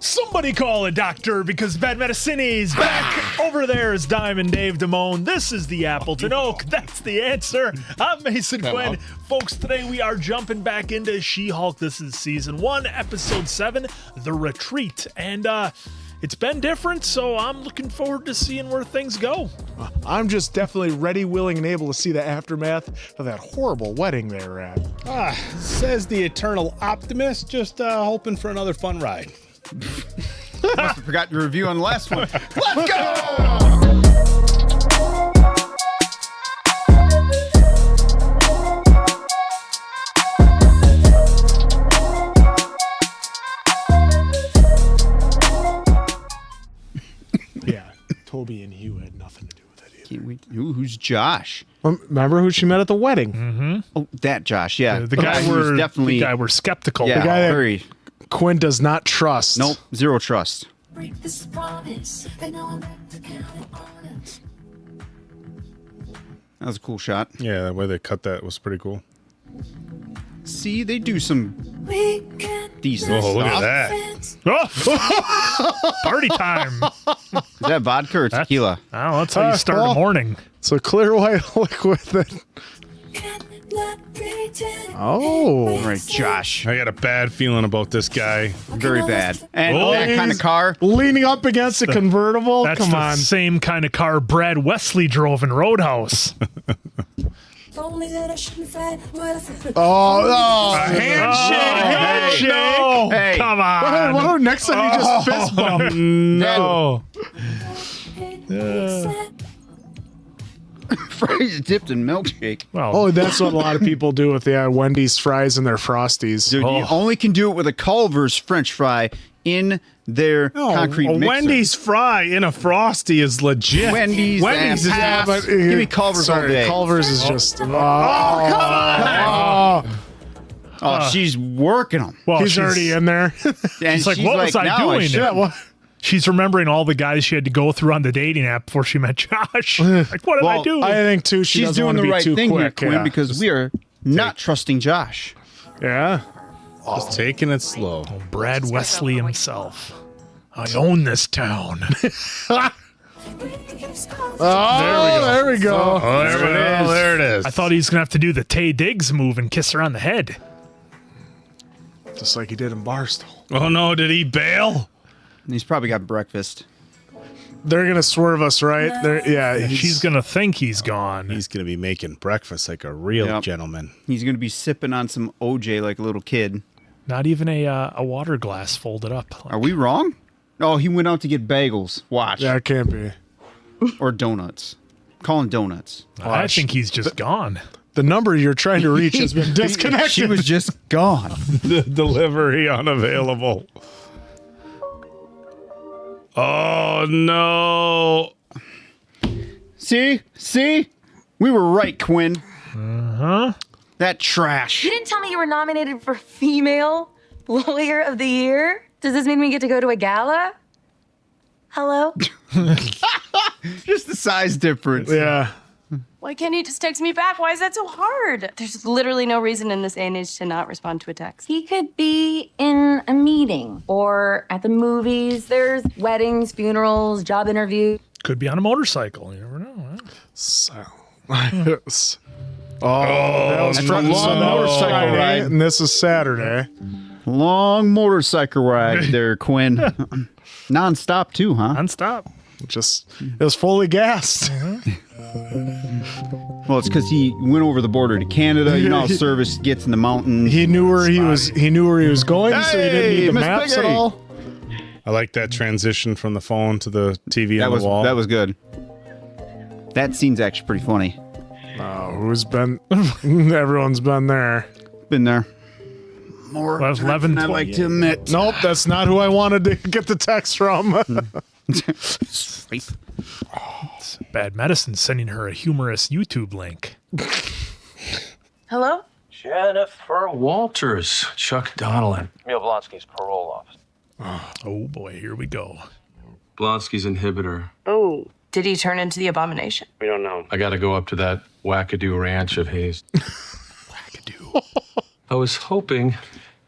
Somebody call a doctor because Bad Medicine is back. Over there is Diamond Dave Damone. This is the Appleton Oak. That's the answer. I'm Mason Quinn. Folks, today we are jumping back into She-Hulk. This is season 1, episode 7, The Retreat. And it's been different, so I'm looking forward to seeing where things go. I'm just definitely ready, willing, and able to see the aftermath of that horrible wedding they were at. Says the eternal optimist, just hoping for another fun ride. Must have forgot your review on the last one. Let's go! Yeah, Toby and Hugh had nothing to do with it either. Who's Josh? Remember who she met at the wedding? Mm-hmm. Oh, that Josh, yeah. The guy who's definitely... the guy we're skeptical. Yeah, The guy that very... Quinn does not trust. Nope, zero trust. Break this promise, and now I'm back to counting on it. That was a cool shot. Yeah, the way they cut that was pretty cool. See, they do some We can decent Oh, look stuff. at that. Oh! Party time. Is that vodka or tequila? Oh, that's how you start a morning. So clear white liquid that... Oh. All right, Josh. I got a bad feeling about this guy. Very bad. And Oh, that kind of he's car. leaning up against a convertible? That's Come the on. same kind of car Brad Wesley drove in Roadhouse. Handshake! No, Hey. come on. What, next time you just fist bump. No. Fries dipped in milkshake. Well, Oh, that's what a lot of people do with the Wendy's fries and their Frosties. Dude, you only can do it with a Culver's French fry in their concrete a mixer. Wendy's fry in a Frosty is legit. Wendy's Wendy's is ass. but, Give me Culver's all day. Culver's is just... Oh, she's working them. well, He's she's already in there. And She's like, what was I "No, doing?" shouldn't." What? She's remembering all the guys she had to go through on the dating app before she met Josh. Like, what did I Well, do? I think, too, she She's doesn't doing want to the be right too thing quick. here, Quinn, yeah. because we are not trusting Josh. Yeah. Just taking it slow. Brad Wesley himself. I own this town. Oh, there we go. Oh, there it is. I thought he was going to have to do the Tay Diggs move and kiss her on the head. Just like he did in Barstool. Oh, no, did he bail? He's probably got breakfast. They're going to swerve us, right? Yeah. She's going to think he's gone. He's going to be making breakfast like a real Yep. gentleman. He's going to be sipping on some OJ like a little kid. Not even a water glass folded up. Are we wrong? Oh, he went out to get bagels. Watch. Yeah, it can't be. Or donuts. Call them donuts. I think he's just gone. The number you're trying to reach has been disconnected. She was just gone. The delivery unavailable. Oh, no. See? We were right, Quinn. Huh? That trash. You didn't tell me you were nominated for Female Lawyer of the Year? Does this mean we get to go to a gala? Hello? Just the size difference. Yeah. Why can't you just text me back? Why is that so hard? There's literally no reason in this day and age to not respond to a text. He could be in a meeting or at the movies. There's weddings, funerals, job interviews. Could be on a motorcycle. You never know. Huh? So, that was that's a long motorcycle Friday, ride. and this is Saturday. Long motorcycle ride there, Quinn. Non-stop too, huh? Non-stop. It was fully gassed. Well, it's because he went over the border to Canada. You know how service gets in the mountains. He knew where he was. He knew where he was going, so he didn't need the Miss maps at Piggy. all. I like that transition from the phone to the TV on That the wall. was good. That scene's actually pretty funny. Who's been? Everyone's been there. Been there. More Well, times 11, than I 20. like to admit. Nope, that's not who I wanted to get the text from. Sleep. Bad Medicine sending her a humorous YouTube link. Hello? Jennifer Walters, Chuck Donnellan. Emil Blonsky's parole office. Oh boy, here we go. Blonsky's inhibitor. Oh, did he turn into the abomination? We don't know. I gotta go up to that wackadoo ranch of his. Wackadoo. I was hoping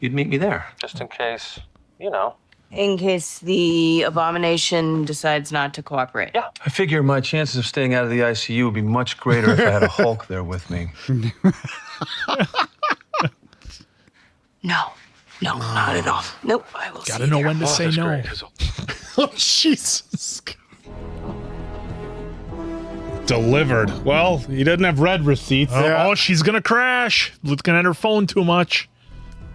you'd meet me there. Just in case, you know. In case the abomination decides not to cooperate. Yeah. I figure my chances of staying out of the ICU would be much greater if I had a Hulk there with me. No, not at all. Nope, I will Gotta know when to say no. Great. Oh, Jesus. Delivered. Well, he doesn't have red receipts. Oh, she's gonna crash. Looking at her phone too much.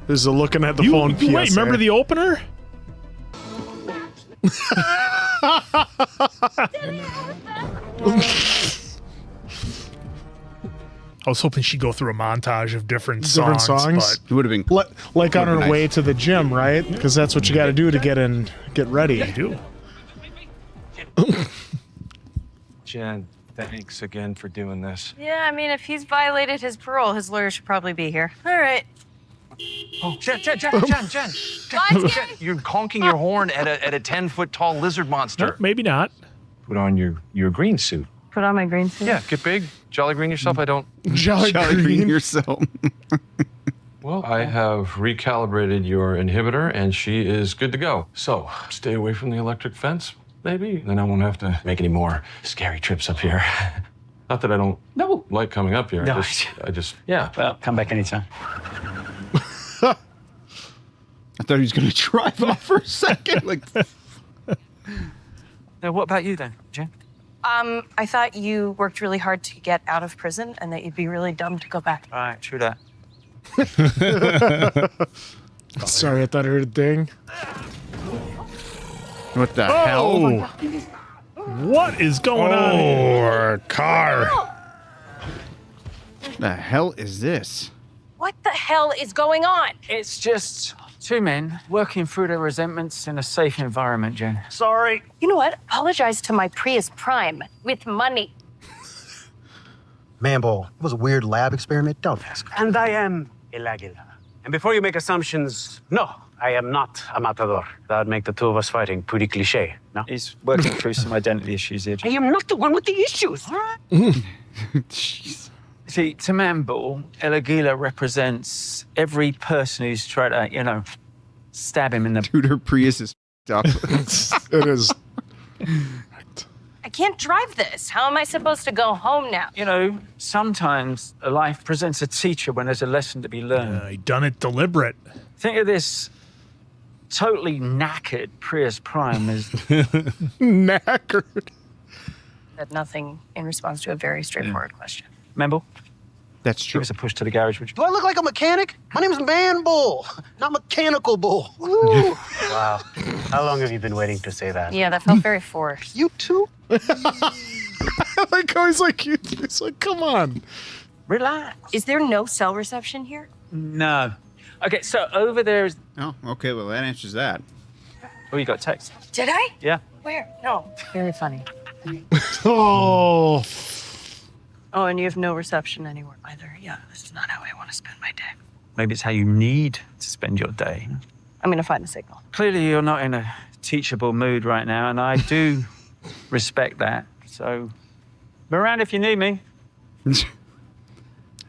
This is a looking at the phone PSA. Wait, remember the opener? I was hoping she'd go through a montage of different songs. songs? It would have been Like on her nice. way to the gym, right? Because that's what you got to do to get ready. But I do. Jen, thanks again for doing this. Yeah, I mean, if he's violated his parole, his lawyer should probably be here. All right. Oh, Jen. You're honking your horn at a 10-foot tall lizard monster. No, maybe not. Put on your green suit. Put on my green suit. Yeah, get big, jolly green yourself. I don't. Jolly green. yourself. Well, I have recalibrated your inhibitor, and she is good to go. So stay away from the electric fence, maybe. Then I won't have to make any more scary trips up here. Not that I don't like coming up here. No. I just yeah. Well, come back anytime. I thought he was going to drive off for a second. Like, Now, what about you then, Jen? I thought you worked really hard to get out of prison and that you'd be really dumb to go back. All right, true that. Sorry, I thought I heard a ding. what the hell? What is going on here? Or car. The hell is this? What the hell is going on? It's just two men working through their resentments in a safe environment, Jen. Sorry. You know what? Apologize to my Prius Prime with money. Mambo, it was a weird lab experiment. Don't ask. And I am El Águila. And before you make assumptions, no, I am not a matador. That would make the two of us fighting pretty cliche, no? He's working through some identity issues here. I am not the one with the issues, all right? Jeez. See, to Mambo, El Águila represents every person who's tried to, stab him in the... Dude, her Prius is up. It is. I can't drive this. How am I supposed to go home now? Sometimes life presents a teacher when there's a lesson to be learned. He done it deliberate. Think of this totally knackered Prius Prime as... Knackered. Said nothing in response to a very straightforward question. Mambo, That's true. give us a push to the garage, would you? Do I look like a mechanic? My name's Man Bull, not Mechanical Bull. Woo. Wow. How long have you been waiting to say that? Yeah, that felt very forced. You too? Like how he's like, come on. Relax. Is there no cell reception here? No. Okay, so over there is... Oh, okay. Well, that answers that. Oh, you got text. Did I? Yeah. Where? No. Very funny. Oh. Oh, and you have no reception anywhere either. Yeah, this is not how I want to spend my day. Maybe it's how you need to spend your day. I'm going to find a signal. Clearly, you're not in a teachable mood right now, and I do respect that. So, be around if you need me. Is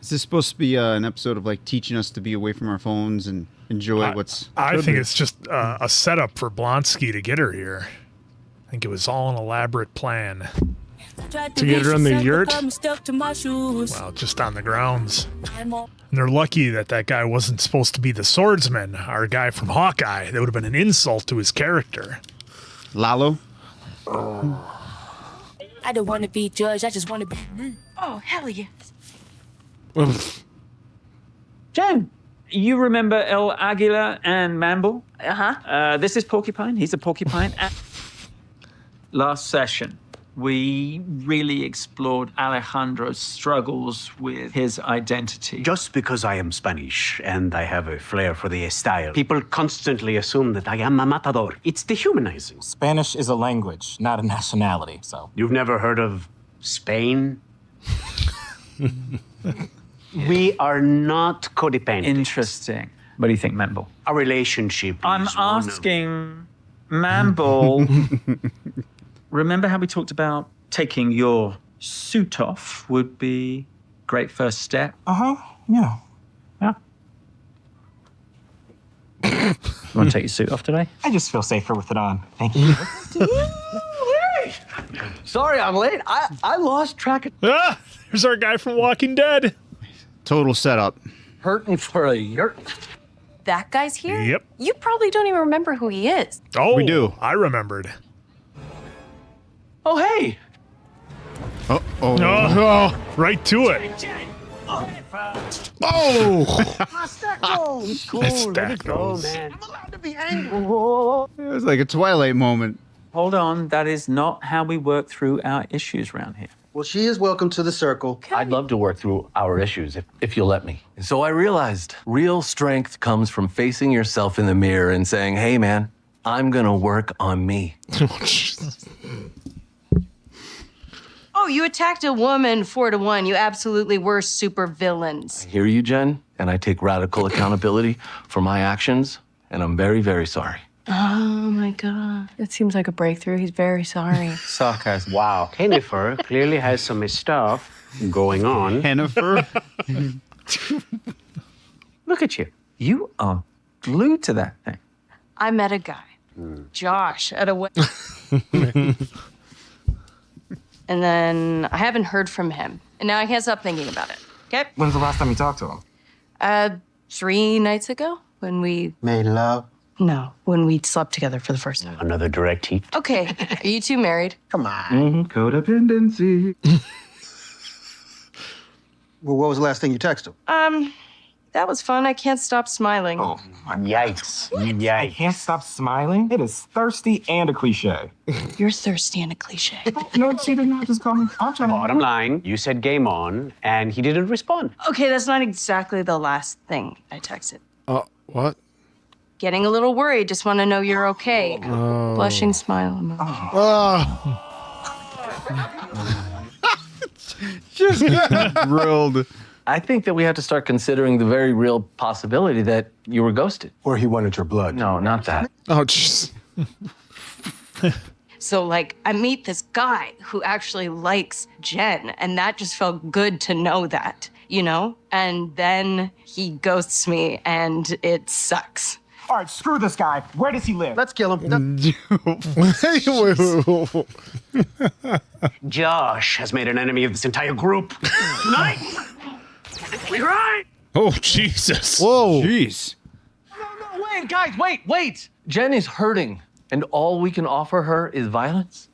this supposed to be an episode of like teaching us to be away from our phones and enjoy what's... I think it's just a setup for Blonsky to get her here. I think it was all an elaborate plan. To get her on the yurt? Well, just on the grounds. And they're lucky that guy wasn't supposed to be the swordsman, our guy from Hawkeye. That would have been an insult to his character. Lalo? I don't want to be judged. I just want to be me. Oh, hell yes. Jen, you remember El Águila and Mambo? Uh-huh. This is Porcupine. He's a porcupine. Last session, we really explored Alejandro's struggles with his identity. Just because I am Spanish and I have a flair for the style, people constantly assume that I am a matador. It's dehumanizing. Spanish is a language, not a nationality, so. You've never heard of Spain? We are not codependent. Interesting. What do you think, Mambo? A relationship. I'm asking Mambo. Remember how we talked about taking your suit off would be great first step? Yeah. Yeah. want to take your suit off today? I just feel safer with it on. Thank you. Sorry I'm late. I lost track of... Ah, there's our guy from Walking Dead. Total setup. Hurting for a yurt. That guy's here? Yep. You probably don't even remember who he is. Oh, We do. I remembered. Oh, hey. Oh, right to it. Oh! It's cool. Let it go, man. I'm allowed to be angry. It was like a Twilight moment. Hold on, that is not how we work through our issues around here. Well, she is welcome to the circle. I'd love to work through our issues if you'll let me. And so I realized real strength comes from facing yourself in the mirror and saying, hey, man, I'm going to work on me. Oh, you attacked a woman 4-1. You absolutely were super villains. I hear you, Jen, and I take radical accountability for my actions, and I'm very, very sorry. Oh my God. It seems like a breakthrough. He's very sorry. Sarcasm. Wow. Jennifer clearly has some stuff going on. Jennifer. Look at you. You are glued to that thing. I met a guy, Josh, at a wedding. And then I haven't heard from him. And now I can't stop thinking about it. Okay? When's the last time you talked to him? 3 nights ago when we... Made love. No, when we slept together for the first time. Another direct heat. Okay, are you two married? Come on. Codependency. Well, what was the last thing you texted him? That was fun. I can't stop smiling. Oh, Yikes. I Yikes. can't stop smiling. It is thirsty and a cliche. You're thirsty and a cliche. No, she did not just call me. I'm trying to... Bottom line, you said game on, and he didn't respond. Okay, that's not exactly the last thing I texted. What? Getting a little worried. Just want to know you're okay. Blushing smile. Just grilled. I think that we have to start considering the very real possibility that you were ghosted. Or he wanted your blood. No, not that. Oh, jeez. So, like, I meet this guy who actually likes Jen, and that just felt good to know that, you know? And then he ghosts me, and it sucks. All right, screw this guy. Where does he live? Let's kill him. Josh has made an enemy of this entire group. Tonight, we ride. Oh, Jesus. Whoa. Jeez. No, wait, guys, wait. Jen is hurting, and all we can offer her is violence.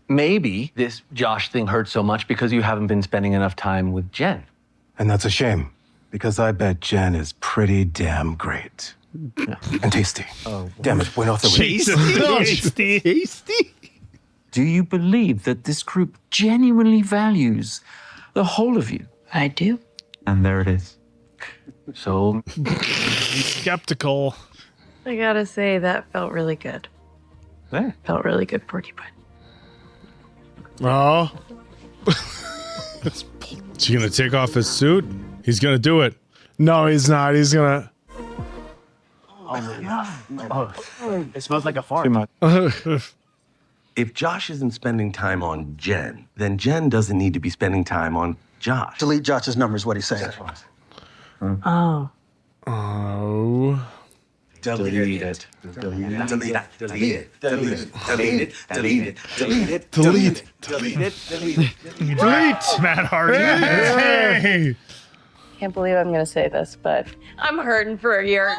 Maybe this Josh thing hurt so much because you haven't been spending enough time with Jen. And that's a shame, because I bet Jen is pretty damn great. And tasty. Oh, damn it, went off the Tasty. Do you believe that this group genuinely values the whole of you? I do. And there it is. So Skeptical. I gotta say, that felt really good. There. Felt really good, Porcupine. Oh. Is he gonna take off his suit? He's gonna do it. No, he's not. He's gonna... It smells like a fart. Too much. if Josh isn't spending time on Jen, then Jen doesn't need to be spending time on Josh. Delete Josh's number is what he's saying. Oh. Oh. Delete it. Delete it. Delete, Matt Hardy. Hey. Can't believe I'm gonna say this, but I'm hurting for a year.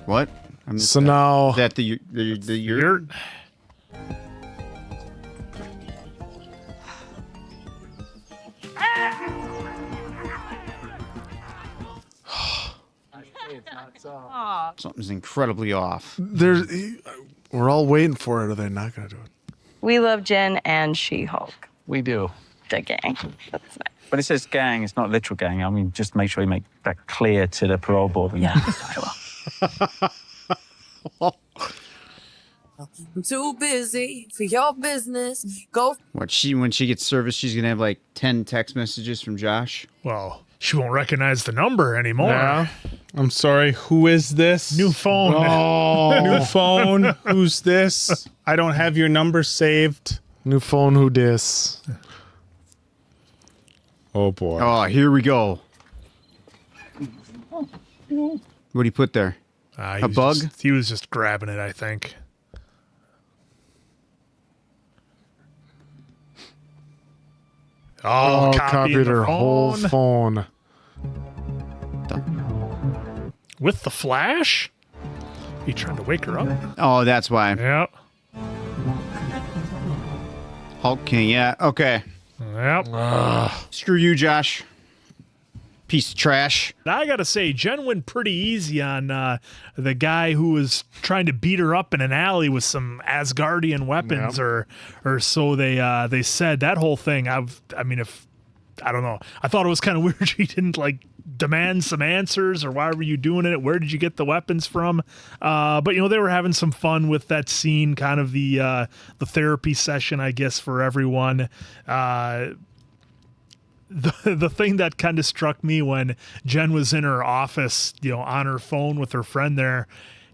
What? So now... Is that the yurt? Something's incredibly off. We're all waiting for it, or they're not gonna do it. We love Jen and She-Hulk. We do. The gang. That's nice. When it says gang, it's not literal gang. I mean, just make sure you make that clear to the parole board. Yeah. I'm too busy for your business. Go. What, when she gets service, she's gonna have like 10 text messages from Josh? Well, she won't recognize the number anymore. Yeah. I'm sorry. Who is this? New phone. Oh. New phone. Who's this? I don't have your number saved. New phone, who dis? Oh boy. Oh, here we go. What do you put there? A bug? He was just grabbing it, I think. Oh, copied her whole phone. With the flash? You trying to wake her up? Oh, that's why. Yep. Hulk King, yeah. Okay. Yep. Screw you, Josh. Piece of trash. I gotta say, Jen went pretty easy on the guy who was trying to beat her up in an alley with some Asgardian weapons, or so they said. That whole thing, I don't know. I thought it was kind of weird she didn't like demand some answers, or why were you doing it? Where did you get the weapons from? But they were having some fun with that scene, kind of the therapy session, I guess, for everyone. The thing that kind of struck me when Jen was in her office, on her phone with her friend there,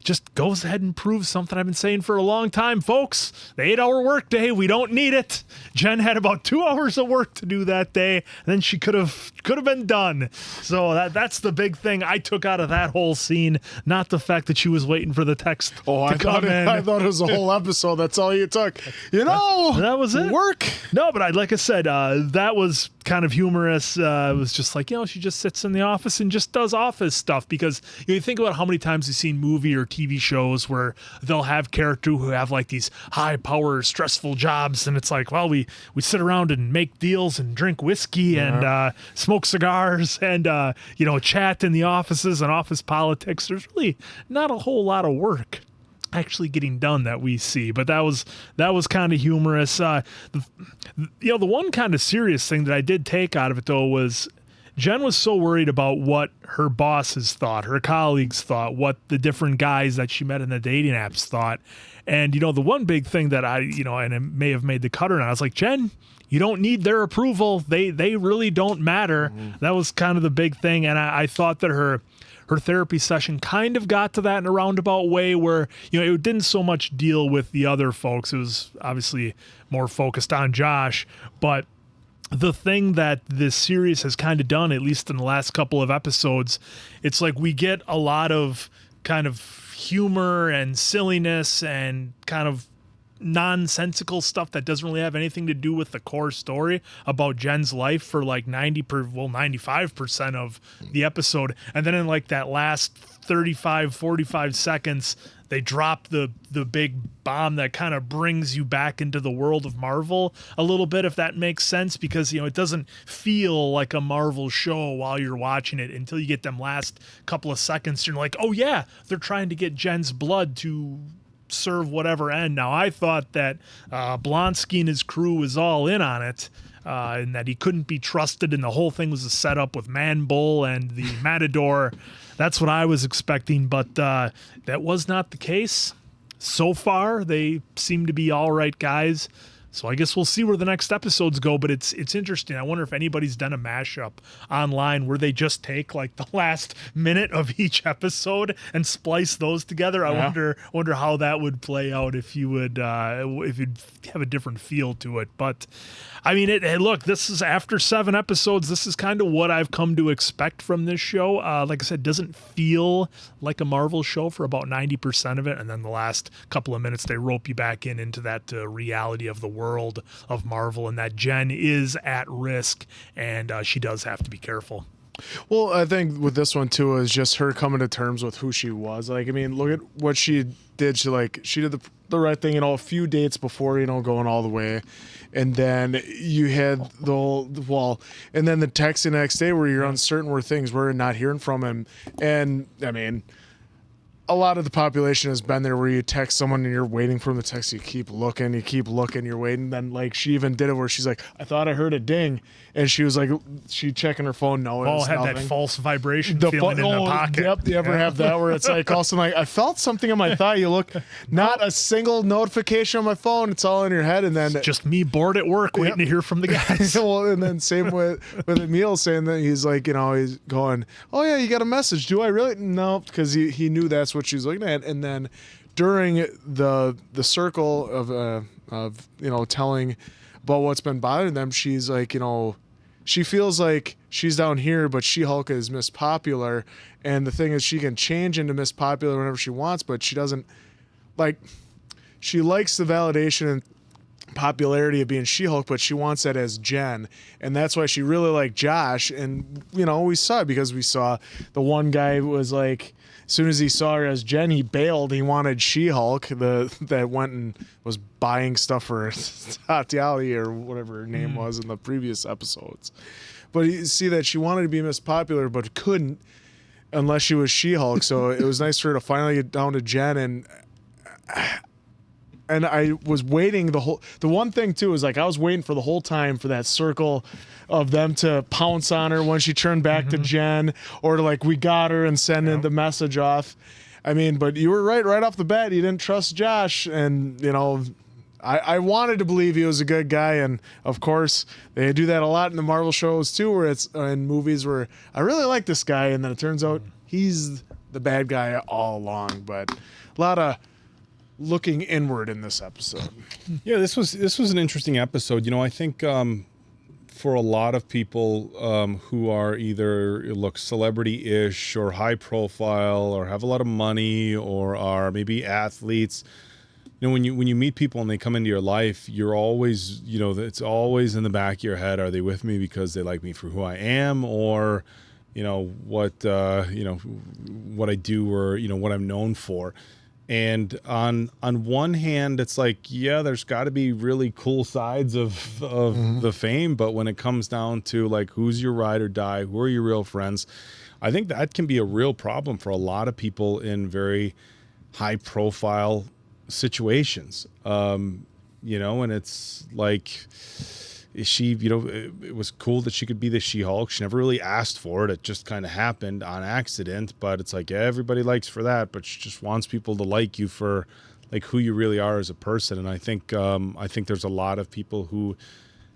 just goes ahead and proves something I've been saying for a long time, folks. The 8-hour workday, we don't need it. Jen had about 2 hours of work to do that day, and then she could have been done. So that's the big thing I took out of that whole scene, not the fact that she was waiting for the text to come in. I thought it was a whole episode. That's all you took. That was it. Work. No, but like I said, that was kind of humorous. It was just like, she just sits in the office and just does office stuff, because you think about how many times you've seen movie or TV shows where they'll have characters who have like these high power, stressful jobs, and it's like, well, we sit around and make deals and drink whiskey and smoke cigars and chat in the offices and office politics. There's really not a whole lot of work actually getting done that we see, but that was kind of humorous. The one kind of serious thing that I did take out of it, though, was Jen was so worried about what her bosses thought, her colleagues thought, what the different guys that she met in the dating apps thought. And, the one big thing that and it may have made the cut or not, I was like, Jen, you don't need their approval. They really don't matter. Mm-hmm. That was kind of the big thing. And I thought that her therapy session kind of got to that in a roundabout way where, it didn't so much deal with the other folks. It was obviously more focused on Josh, but the thing that this series has kind of done, at least in the last couple of episodes, it's like we get a lot of kind of humor and silliness and kind of nonsensical stuff that doesn't really have anything to do with the core story about Jen's life for like 95% of the episode. And then in like that last 45 seconds, they drop the big bomb that kind of brings you back into the world of Marvel a little bit, if that makes sense, because it doesn't feel like a Marvel show while you're watching it until you get them last couple of seconds. You're like, oh yeah, they're trying to get Jen's blood to serve whatever end. Now I thought that Blonsky and his crew was all in on it, and that he couldn't be trusted, and the whole thing was a setup with Man Bull and the Matador. That's what I was expecting, but that was not the case. So far, they seem to be all right guys. So I guess we'll see where the next episodes go, but it's interesting. I wonder if anybody's done a mashup online where they just take like the last minute of each episode and splice those together. I wonder how that would play out if you'd have a different feel to it. But I mean, look, this is after 7 episodes. This is kind of what I've come to expect from this show. Like I said, it doesn't feel like a Marvel show for about 90% of it. And then the last couple of minutes, they rope you back into that reality of the world of Marvel, and that Jen is at risk, and she does have to be careful. Well, I think with this one too is just her coming to terms with who she was. Like, I mean, look at what she did. She did the right thing, a few dates before, going all the way. And then you had and then the text the next day where you're uncertain where things were and not hearing from him. And I mean, a lot of the population has been there where you text someone and you're waiting for them to text. You keep looking, you're waiting. Then like she even did it where she's like, I thought I heard a ding. And she was like, she checking her phone. No, it was had nothing. That false vibration feeling in the pocket. Yep. You ever have that where it's like all of a sudden like, I felt something in my thigh. You look, not a single notification on my phone. It's all in your head. And then it's just me bored at work waiting to hear from the guys. Well, and then same with Emil saying that he's like, he's going, oh yeah, you got a message. Do I really? No, because he knew that's what she's looking at. And then during the circle of telling about what's been bothering them, she's like, she feels like she's down here, but She-Hulk is Miss Popular. And the thing is, she can change into Miss Popular whenever she wants, but she doesn't like. She likes the validation and popularity of being She-Hulk, but she wants that as Jen, and that's why she really liked Josh. And we saw it because we saw the one guy was like, as soon as he saw her as Jen, he bailed. He wanted She-Hulk, that went and was buying stuff for Tatiana or whatever her name was in the previous episodes. But you see that she wanted to be Miss Popular, but couldn't unless she was She-Hulk. So it was nice for her to finally get down to Jen, and I was waiting the one thing too is like I was waiting for the whole time for that circle of them to pounce on her when she turned back to Jen, or to like, we got her and send in the message off. I mean, but you were right off the bat. You didn't trust Josh, and I wanted to believe he was a good guy, and of course they do that a lot in the Marvel shows too, where it's in movies where I really like this guy, and then it turns out he's the bad guy all along. But a lot of looking inward in this episode. Yeah, this was an interesting episode. I think for a lot of people who are either look celebrity-ish or high profile or have a lot of money or are maybe athletes, when you meet people and they come into your life, you're always, it's always in the back of your head, are they with me because they like me for who I am, or what I do, or what I'm known for. And on one hand, it's like, yeah, there's got to be really cool sides of the fame, but when it comes down to like, who's your ride or die, who are your real friends, I think that can be a real problem for a lot of people in very high profile situations. And it's like, it was cool that she could be the She-Hulk. She never really asked for it. It just kind of happened on accident, but it's like, everybody likes for that, but she just wants people to like you for like who you really are as a person. And I think there's a lot of people who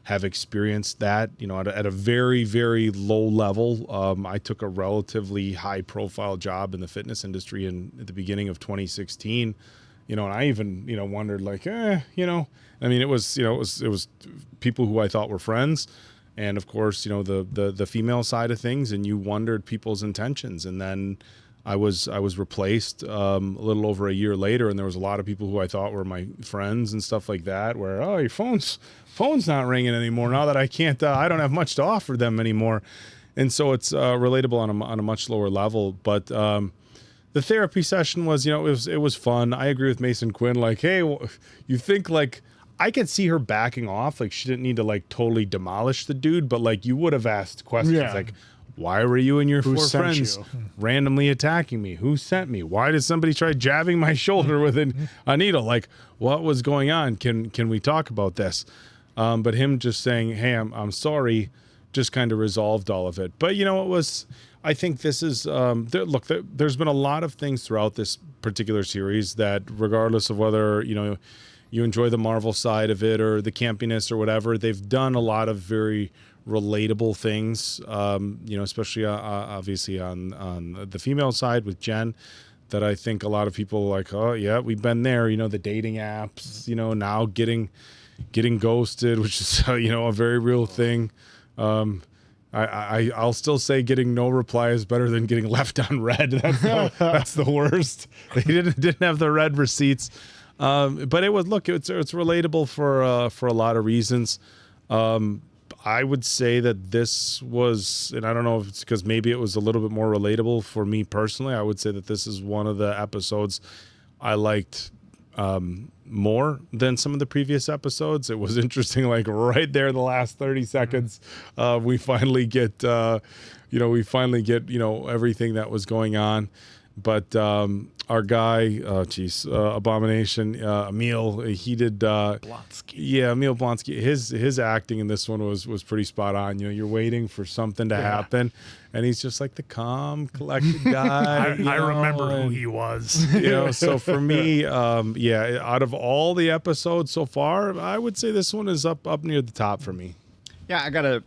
have experienced that, at a very, very low level. I took a relatively high profile job in the fitness industry at the beginning of 2016, and I even, wondered like, it was people who I thought were friends, and of course, the female side of things, and you wondered people's intentions. And then I was replaced a little over a year later, and there was a lot of people who I thought were my friends and stuff like that, where, oh, your phone's not ringing anymore now that I can't, I don't have much to offer them anymore. And so it's relatable on a much lower level. But the therapy session was, it was fun. I agree with Mason Quinn. Like, hey, you think like, I could see her backing off. Like, she didn't need to like totally demolish the dude, but like, you would have asked questions like, why were you and your four friends randomly attacking me? Who sent me? Why did somebody try jabbing my shoulder with a needle? Like, what was going on? Can we talk about this? But him just saying, hey, I'm sorry, just kind of resolved all of it. But I think this is, there's been a lot of things throughout this particular series that, regardless of whether, you enjoy the Marvel side of it or the campiness or whatever, they've done a lot of very relatable things, especially obviously on the female side with Jen, that I think a lot of people are like, oh yeah, we've been there, the dating apps, now getting ghosted, which is, a very real thing. I'll still say getting no reply is better than getting left on red. That's the worst. They didn't have the red receipts. But it's relatable for a lot of reasons. I would say that this was, and I don't know if it's because maybe it was a little bit more relatable for me personally, I would say that this is one of the episodes I liked more than some of the previous episodes. It was interesting, like right there in the last 30 seconds, we finally get everything that was going on. But our guy, Abomination, Emil, he did Blonsky. Yeah, Emil Blonsky. His acting in this one was pretty spot on. You're waiting for something to happen, and he's just like the calm, collected guy. I remember who he was. So for me, out of all the episodes so far, I would say this one is up near the top for me. Yeah, I gotta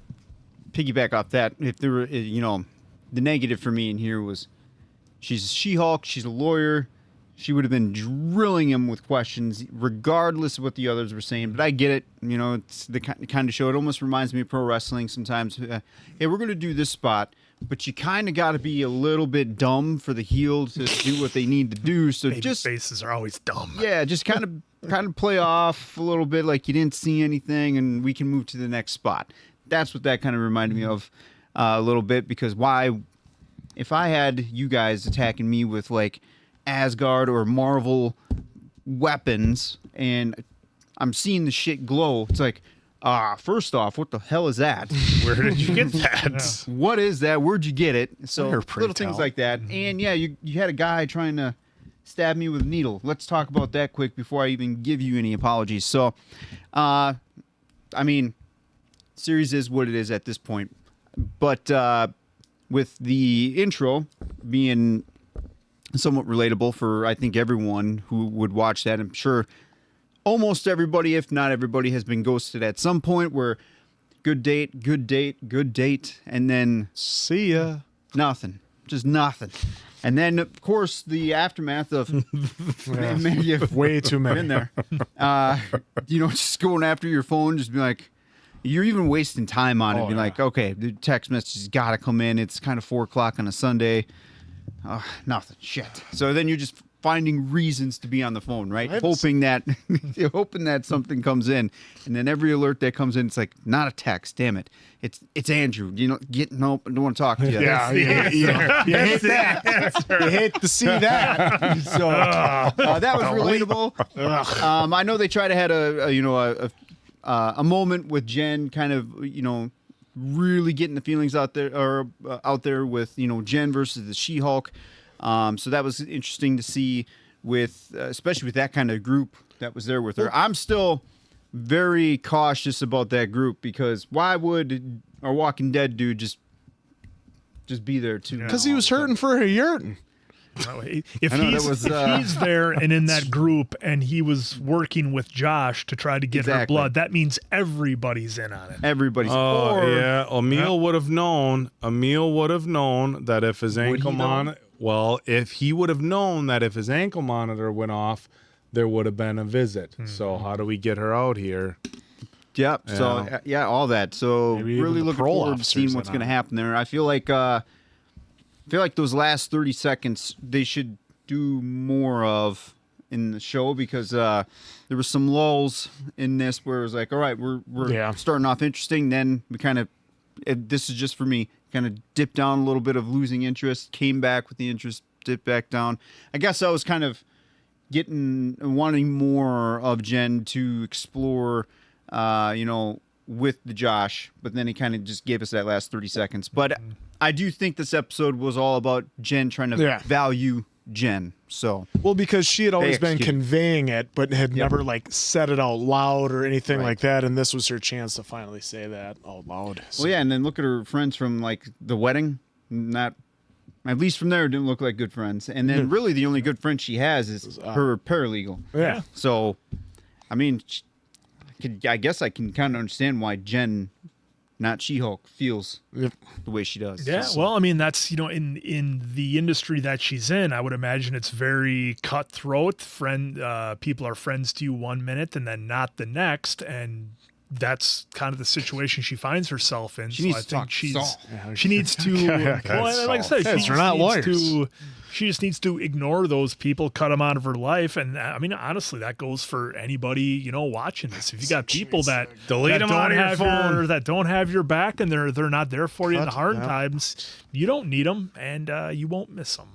piggyback off that. If there were, the negative for me in here was, she's a She-Hulk. She's a lawyer. she would have been drilling him with questions, regardless of what the others were saying. But I get it. You know, it's the kind of show. It almost reminds me of pro wrestling sometimes. Hey, we're going to do this spot, but you kind of got to be a little bit dumb for the heel to do what they need to do. So Baby just faces are always dumb. yeah, just kind of play off a little bit like you didn't see anything, and we can move to the next spot. That's what that kind of reminded me of a little bit, because if I had you guys attacking me with like Asgard or Marvel weapons and I'm seeing the shit glow, it's like, first off, what the hell is that? Where did you get that? What is that? Where'd you get it? So Where, little pray things tell? like that. And yeah, you had a guy trying to stab me with a needle. Let's talk about that quick before I even give you any apologies. So, I mean, series is what it is at this point. But with the intro being somewhat relatable for, I think, everyone who would watch that, I'm sure almost everybody, if not everybody, has been ghosted at some point, where good date, good date, good date, and then see ya. Nothing. Just nothing. And then, of course, the aftermath of way too many in there. Just going after your phone, just be like, you're even wasting time on it. Be like, okay, the text message has got to come in. It's kind of 4:00 on a Sunday. Nothing. Shit. So then you're just finding reasons to be on the phone, right? Hoping that something comes in, and then every alert that comes in, it's like, not a text. Damn it! It's Andrew. You know, nope, I don't want to talk to you. Yeah, you hate that. You hate to see that. So that was relatable. I know they try to had a moment with Jen, kind of really getting the feelings out there with Jen versus the She-Hulk. So that was interesting to see with, especially with that kind of group that was there with her. I'm still very cautious about that group, because why would our Walking Dead dude just be there too? Because he was hurting for a yurtin. If he's there and in that group and he was working with Josh to try to get her blood, that means everybody's in on it. Everybody's. Yeah, Emil would have known. Emil would have known that if his ankle monitor. Well, if he would have known that if his ankle monitor went off, there would have been a visit. So how do we get her out here? Yep. Yeah. So yeah, all that. So Maybe really looking forward to seeing what's going to happen there. I feel like those last 30 seconds they should do more of in the show, because there was some lulls in this where it was like, all right, we're starting off interesting. Then we kind of, this is just for me, kind of dipped down a little bit of losing interest, came back with the interest, dipped back down. I guess I was kind of wanting more of Jen to explore, with the Josh, but then he kind of just gave us that last 30 seconds. But I do think this episode was all about Jen trying to value Jen. So because she had always been conveying it, but had never said it out loud or anything like that, and this was her chance to finally say that out loud. So. Well, yeah, and then look at her friends from the wedding. Not, at least from there, didn't look like good friends. And then really the only good friend she has is her paralegal. Yeah. So, I mean, I guess I can kind of understand why Jen, not She-Hulk, feels the way she does. Yeah, well, I mean, that's, in the industry that she's in, I would imagine it's very cutthroat. People are friends to you 1 minute and then not the next, and that's kind of the situation she finds herself in. She needs to talk Saul. She needs to, well, like I said, we're not lawyers. She just needs to ignore those people, cut them out of her life. And I mean, honestly, that goes for anybody, watching this. If you got people that delete them out of your phone, that don't have your back, and they're not there for you in the hard times, you don't need them, and you won't miss them.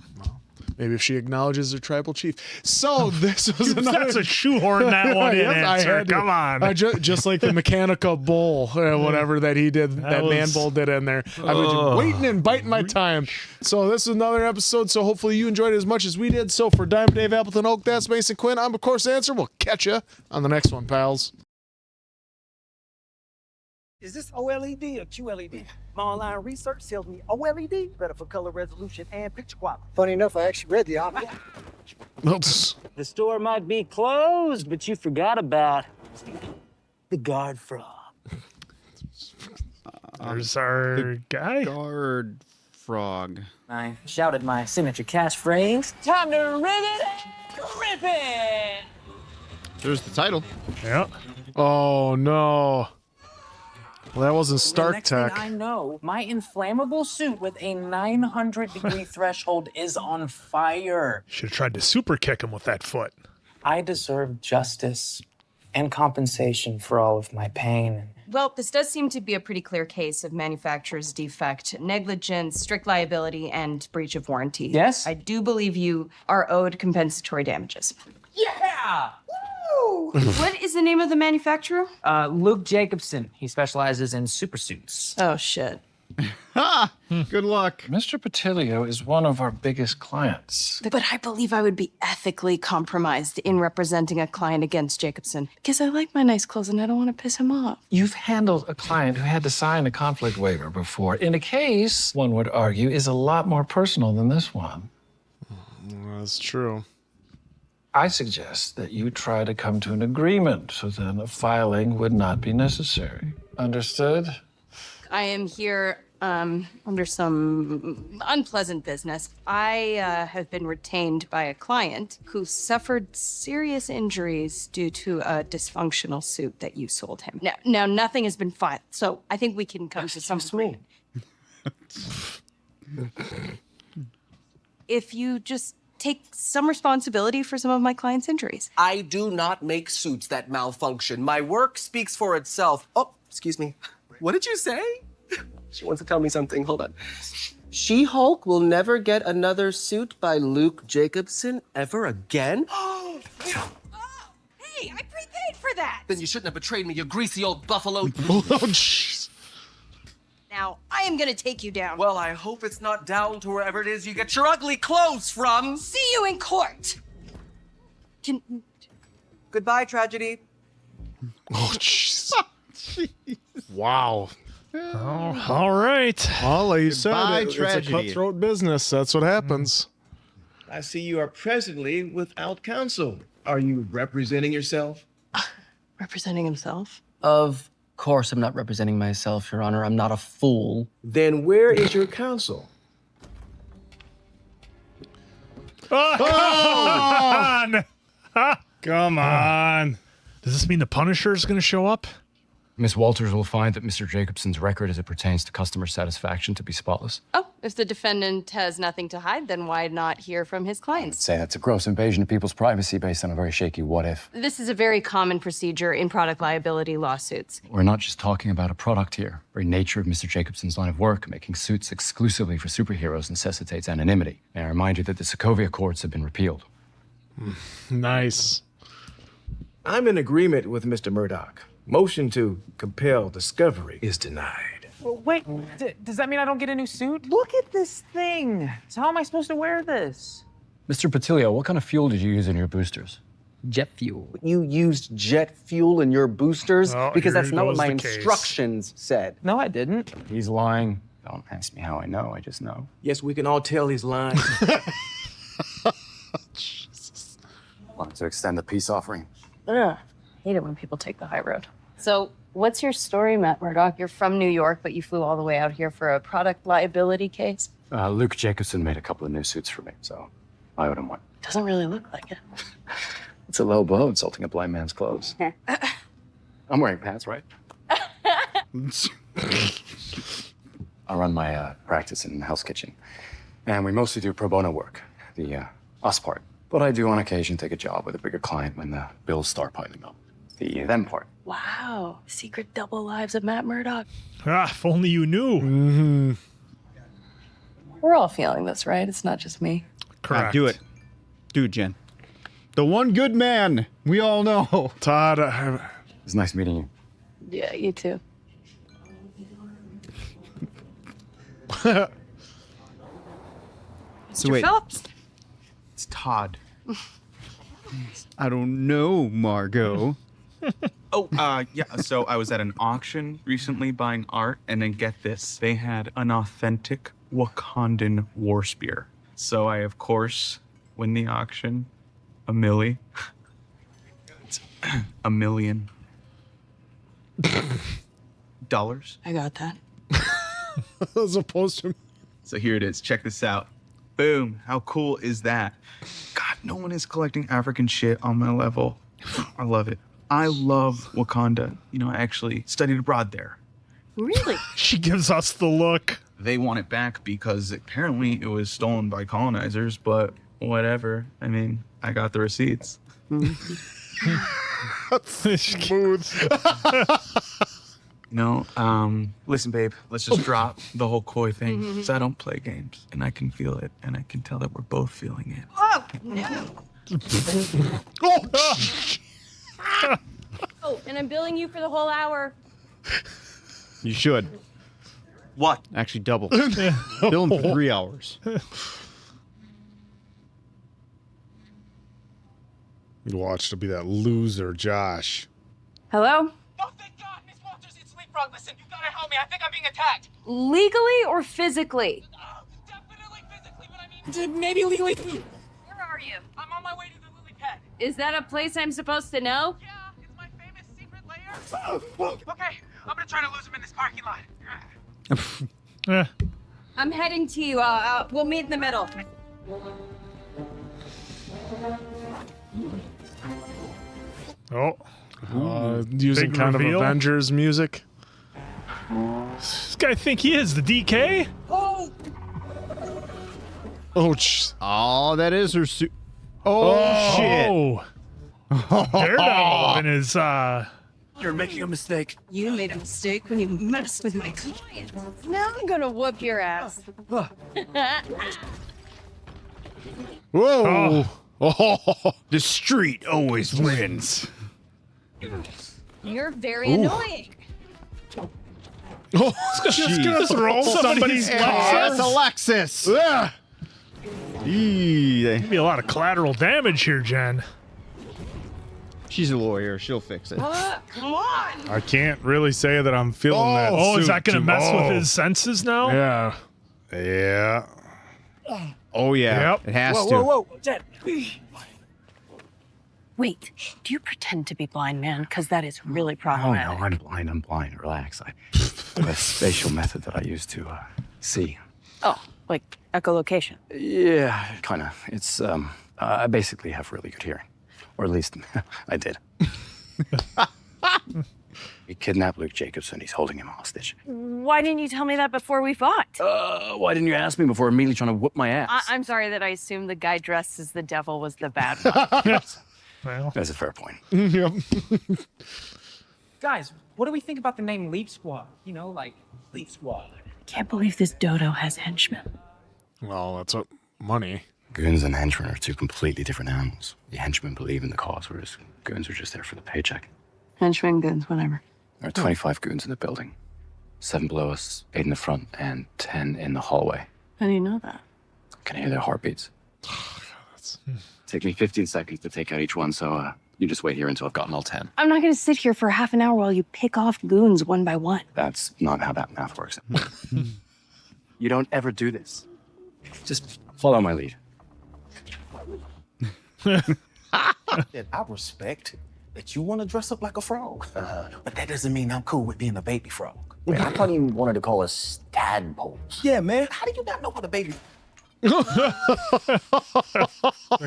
Maybe if she acknowledges her tribal chief. So this was that's a shoehorn that one in. Yes, answer. Come on, just like the Mechanica Bull, whatever that he did, that man bull did in there. I've been waiting and biting my time. So this is another episode. So hopefully you enjoyed it as much as we did. So for Diamond Dave, Appleton Oak, that's Mason Quinn. I'm of course Answer. We'll catch you on the next one, pals. Is this OLED or QLED? My online research tells me OLED better for color resolution and picture quality. Funny enough, I actually read the option. The store might be closed, but you forgot about the guard frog. There's our guy. Guard frog. I shouted my signature catchphrase. Time to rig it and rip it! There's the title. Yeah. Oh no. Well, that wasn't Stark Next Tech. thing I know, my inflammable suit with a 900-degree threshold is on fire. Should have tried to super kick him with that foot. I deserve justice and compensation for all of my pain. Well, this does seem to be a pretty clear case of manufacturer's defect, negligence, strict liability, and breach of warranty. Yes? I do believe you are owed compensatory damages. Yeah! Woo! What is the name of the manufacturer? Luke Jacobson. He specializes in super suits. Oh, shit. Ha! Good luck. Mr. Patilio is one of our biggest clients. But I believe I would be ethically compromised in representing a client against Jacobson because I like my nice clothes and I don't want to piss him off. You've handled a client who had to sign a conflict waiver before in a case, one would argue, is a lot more personal than this one. That's true. I suggest that you try to come to an agreement so then a filing would not be necessary. Understood? I am here under some unpleasant business. I have been retained by a client who suffered serious injuries due to a dysfunctional suit that you sold him. Now nothing has been filed, so I think we can come to some agreement. If you just take some responsibility for some of my client's injuries. I do not make suits that malfunction. My work speaks for itself. Oh, excuse me. What did you say? She wants to tell me something. Hold on. She-Hulk will never get another suit by Luke Jacobson ever again? Oh, hey, I prepaid for that. Then you shouldn't have betrayed me, you greasy old buffalo. Oh, jeez. Now, I am gonna take you down. Well, I hope it's not down to wherever it is you get your ugly clothes from. See you in court. Goodbye, tragedy. Oh, jeez. Wow. Oh, all right. Well, like you said, it's a tragedy. cutthroat business. That's what happens. I see you are presently without counsel. Are you representing yourself? Representing himself? Of course I'm not representing myself, Your Honor. I'm not a fool. Then where is your counsel? Oh, come on. Come on. Does this mean the Punisher is going to show up? Miss Walters will find that Mr. Jacobson's record as it pertains to customer satisfaction to be spotless. Oh, if the defendant has nothing to hide, then why not hear from his clients? Say that's a gross invasion of people's privacy based on a very shaky what if. This is a very common procedure in product liability lawsuits. We're not just talking about a product here. The very nature of Mr. Jacobson's line of work, making suits exclusively for superheroes, necessitates anonymity. May I remind you that the Sokovia courts have been repealed. Nice. I'm in agreement with Mr. Murdoch. Motion to compel discovery is denied. Well, wait, does that mean I don't get a new suit? Look at this thing. So how am I supposed to wear this? Mr. Patilio, what kind of fuel did you use in your boosters? Jet fuel. You used jet fuel in your boosters? Oh, because here that's not what goes my the case. instructions said. No, I didn't. He's lying. Don't ask me how I know, I just know. Yes, we can all tell he's lying. Jesus. Want to extend the peace offering? Ugh, hate it when people take the high road. So, what's your story, Matt Murdoch? You're from New York, but you flew all the way out here for a product liability case? Luke Jacobson made a couple of new suits for me, so I owed him one. Doesn't really look like it. It's a low blow insulting a blind man's clothes. I'm wearing pants, right? I run my practice in Hell's Kitchen, and we mostly do pro bono work, the us part. But I do on occasion take a job with a bigger client when the bills start piling up. The them part. Wow, secret double lives of Matt Murdoch. Ah, if only you knew. Mm-hmm. We're all feeling this, right? It's not just me. Correct. Do it. Do it, Jen. The one good man we all know. Todd, It was nice meeting you. Yeah, you too. So wait, Phillips? it's Todd. I don't know, Margot. Yeah, so I was at an auction recently buying art, and then get this. They had an authentic Wakandan war spear. So I, of course, win the auction. A milli. It's $1 million. I got that. as opposed to So here it is. Check this out. Boom. How cool is that? God, no one is collecting African shit on my level. I love it. I love Wakanda. You know, I actually studied abroad there. Really? She gives us the look. They want it back because apparently it was stolen by colonizers, but whatever. I mean, I got the receipts. Smooth. No, listen, babe, let's just drop the whole koi thing. Because I don't play games, and I can feel it, and I can tell that we're both feeling it. Oh, no. Oh, and I'm billing you for the whole hour. You should. What? Actually, double. Bill him for 3 hours. You watch to be that loser, Josh. Hello? Oh, thank God, Miss Walters, it's Leapfrog. Listen, you gotta help me. I think I'm being attacked. Legally or physically? Definitely physically, but I mean, maybe legally too. Where are you? I'm on my way to the lily pad. Is that a place I'm supposed to know? Yeah, it's my famous secret lair. Okay, I'm gonna try to lose him in this parking lot. I'm heading to you. We'll meet in the middle. Using Big kind reveal. of Avengers music. This guy think he is the DK? Oh! Oh, that is her suit. Oh, shit. Daredevil in his, You're making a mistake. You made a mistake when you messed with my client. Now I'm gonna whoop your ass. Whoa. Oh. The street always wins. You're very annoying. Oh, just gonna throw somebody's That's Alexis. Yeah. Maybe a lot of collateral damage here, Jen. She's a lawyer. She'll fix it. Come on. I can't really say that I'm feeling that. Oh, is suit that gonna too mess much. with his senses now? Yeah. Yeah. Oh, yeah. Yep. It has Whoa, to. whoa, whoa, Jen. Wait, do you pretend to be blind, man? Because that is really Oh, problematic. no, I'm blind. Relax. I have a spatial method that I use to see. Oh, like echolocation. Yeah, kind of. It's, I basically have really good hearing. Or at least I did. We kidnapped Luke Jacobson. He's holding him hostage. Why didn't you tell me that before we fought? Why didn't you ask me before immediately trying to whoop my ass? I'm sorry that I assumed the guy dressed as the devil was the bad one. Well, That's a fair point. Yep. Guys, what do we think about the name Leap Squad? You know, like Leap Squad. Can't believe this dodo has henchmen. Well, that's what money. Goons and henchmen are two completely different animals. The henchmen believe in the cause, whereas goons are just there for the paycheck. Henchmen, guns, whatever. There are 25 goons in the building. 7 below us, 8 in the front, and 10 in the hallway. How do you know that? Can hear their heartbeats. Take me 15 seconds to take out each one, so you just wait here until I've gotten all 10. I'm not gonna sit here for half an hour while you pick off goons one by one. That's not how that math works. You don't ever do this. Just follow my lead. That I respect that you want to dress up like a frog, but that doesn't mean I'm cool with being a baby frog. Wait, I thought you wanted to call us tadpoles. Yeah, man. How do you not know what a baby? That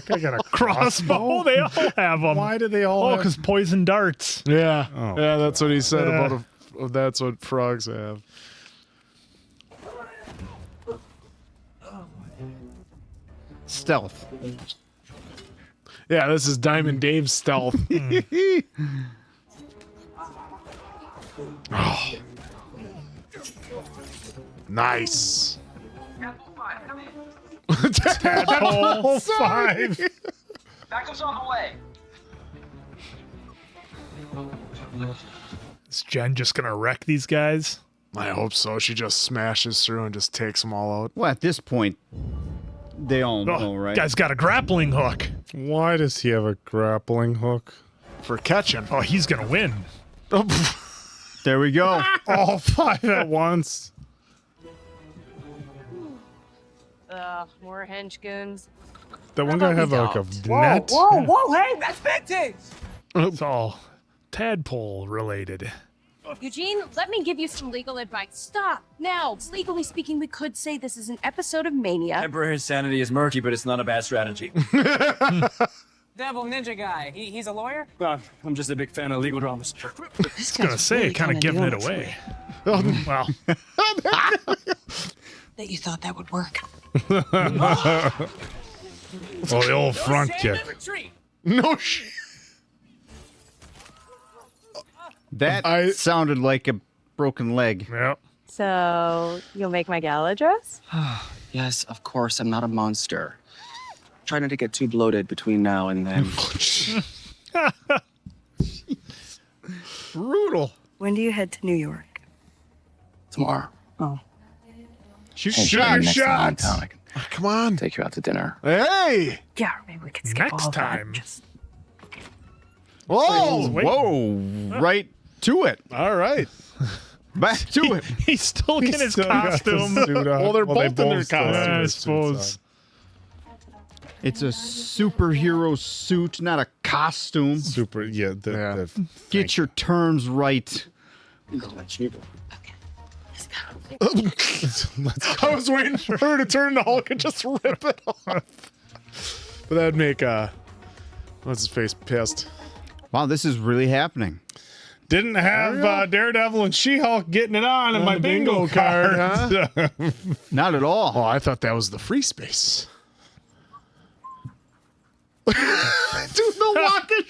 guy got a crossbow. They all have them. Why do they all? Oh, have... because poison darts. Yeah. Oh. Yeah, that's what he said Yeah. about that's what frogs have. Stealth. Yeah, this is Diamond Dave's stealth. Oh. Nice. Tadpole 5. Backup's on the way. Is Jen just gonna wreck these guys? I hope so. She just smashes through and just takes them all out. Well, at this point, they all know, right? Guy's got a grappling hook. Why does he have a grappling hook? For catching. Oh, he's gonna win. There we go. All 5 at once. More hench goons. That one guy have like a net. Whoa, hey, that's vintage. It's all tadpole related. Eugene, let me give you some legal advice. Stop now. Legally speaking, we could say this is an episode of Mania. Temporary sanity is murky, but it's not a bad strategy. Devil Ninja guy. He's a lawyer? I'm just a big fan of legal dramas. I was going to say, kind of giving it away. Wow. That you thought that would work. Oh, the old front kick. No shit. That sounded like a broken leg. Yep. So, you'll make my gala dress? Yes, of course. I'm not a monster. Try not to get too bloated between now and then. Brutal. When do you head to New York? Tomorrow. Oh. Shoot Hey, your next time I'm in shots. town, I can Come on. take you out to dinner. Hey. Yeah, maybe we could skip Next all time. that. Just... Whoa. Whoa. Right to it. All right. Back to it. He's still in his still got his costume. suit on. Well, they're Well, both in their still have costumes. their I suits suppose. It's a superhero suit, not a costume. Super, yeah. Get your terms right. I was waiting for her to turn into Hulk and just rip it off. But that'd make what's his face pissed. Wow, this is really happening. Didn't have Daredevil and She-Hulk getting it on in my bingo card. Huh? Not at all. Oh, I thought that was the free space. Dude, no walking.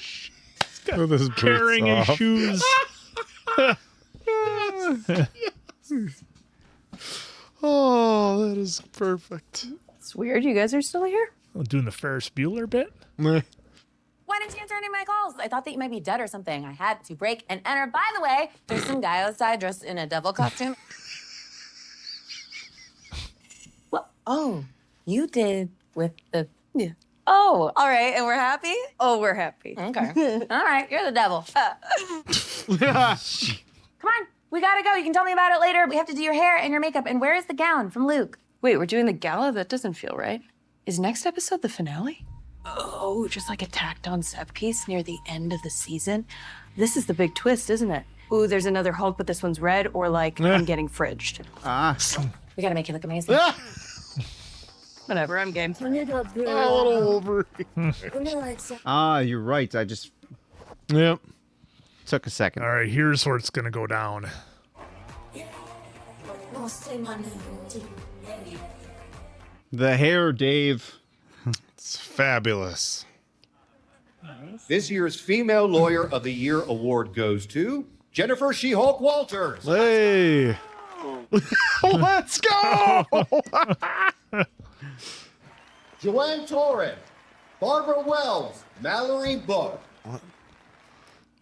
With his boots Carrying his off. shoes. Oh, that is perfect. It's weird you guys are still here. Doing the Ferris Bueller bit. Why didn't you answer any of my calls? I thought that you might be dead or something. I had to break and enter. By the way, there's some guy outside dressed in a devil costume. Well, oh, you did with the... Yeah. Oh, all right, and we're happy? Oh, we're happy. Okay. All right, you're the devil. Come on, we gotta go. You can tell me about it later. We have to do your hair and your makeup. And where is the gown from Luke? Wait, we're doing the gala? That doesn't feel right. Is next episode the finale? Oh, just like a tacked on set piece near the end of the season? This is the big twist, isn't it? Ooh, there's another Hulk, but this one's red, or like, I'm getting fridged. We gotta make you look amazing. Whatever, I'm game. little Wolverine. You're right. I just Yep. took a second. All right, here's where it's going to go down. The hair, Dave. It's fabulous. This year's Female Lawyer of the Year award goes to Jennifer She-Hulk Walters. Hey. Let's go. Joanne Torres, Barbara Wells, Mallory Book.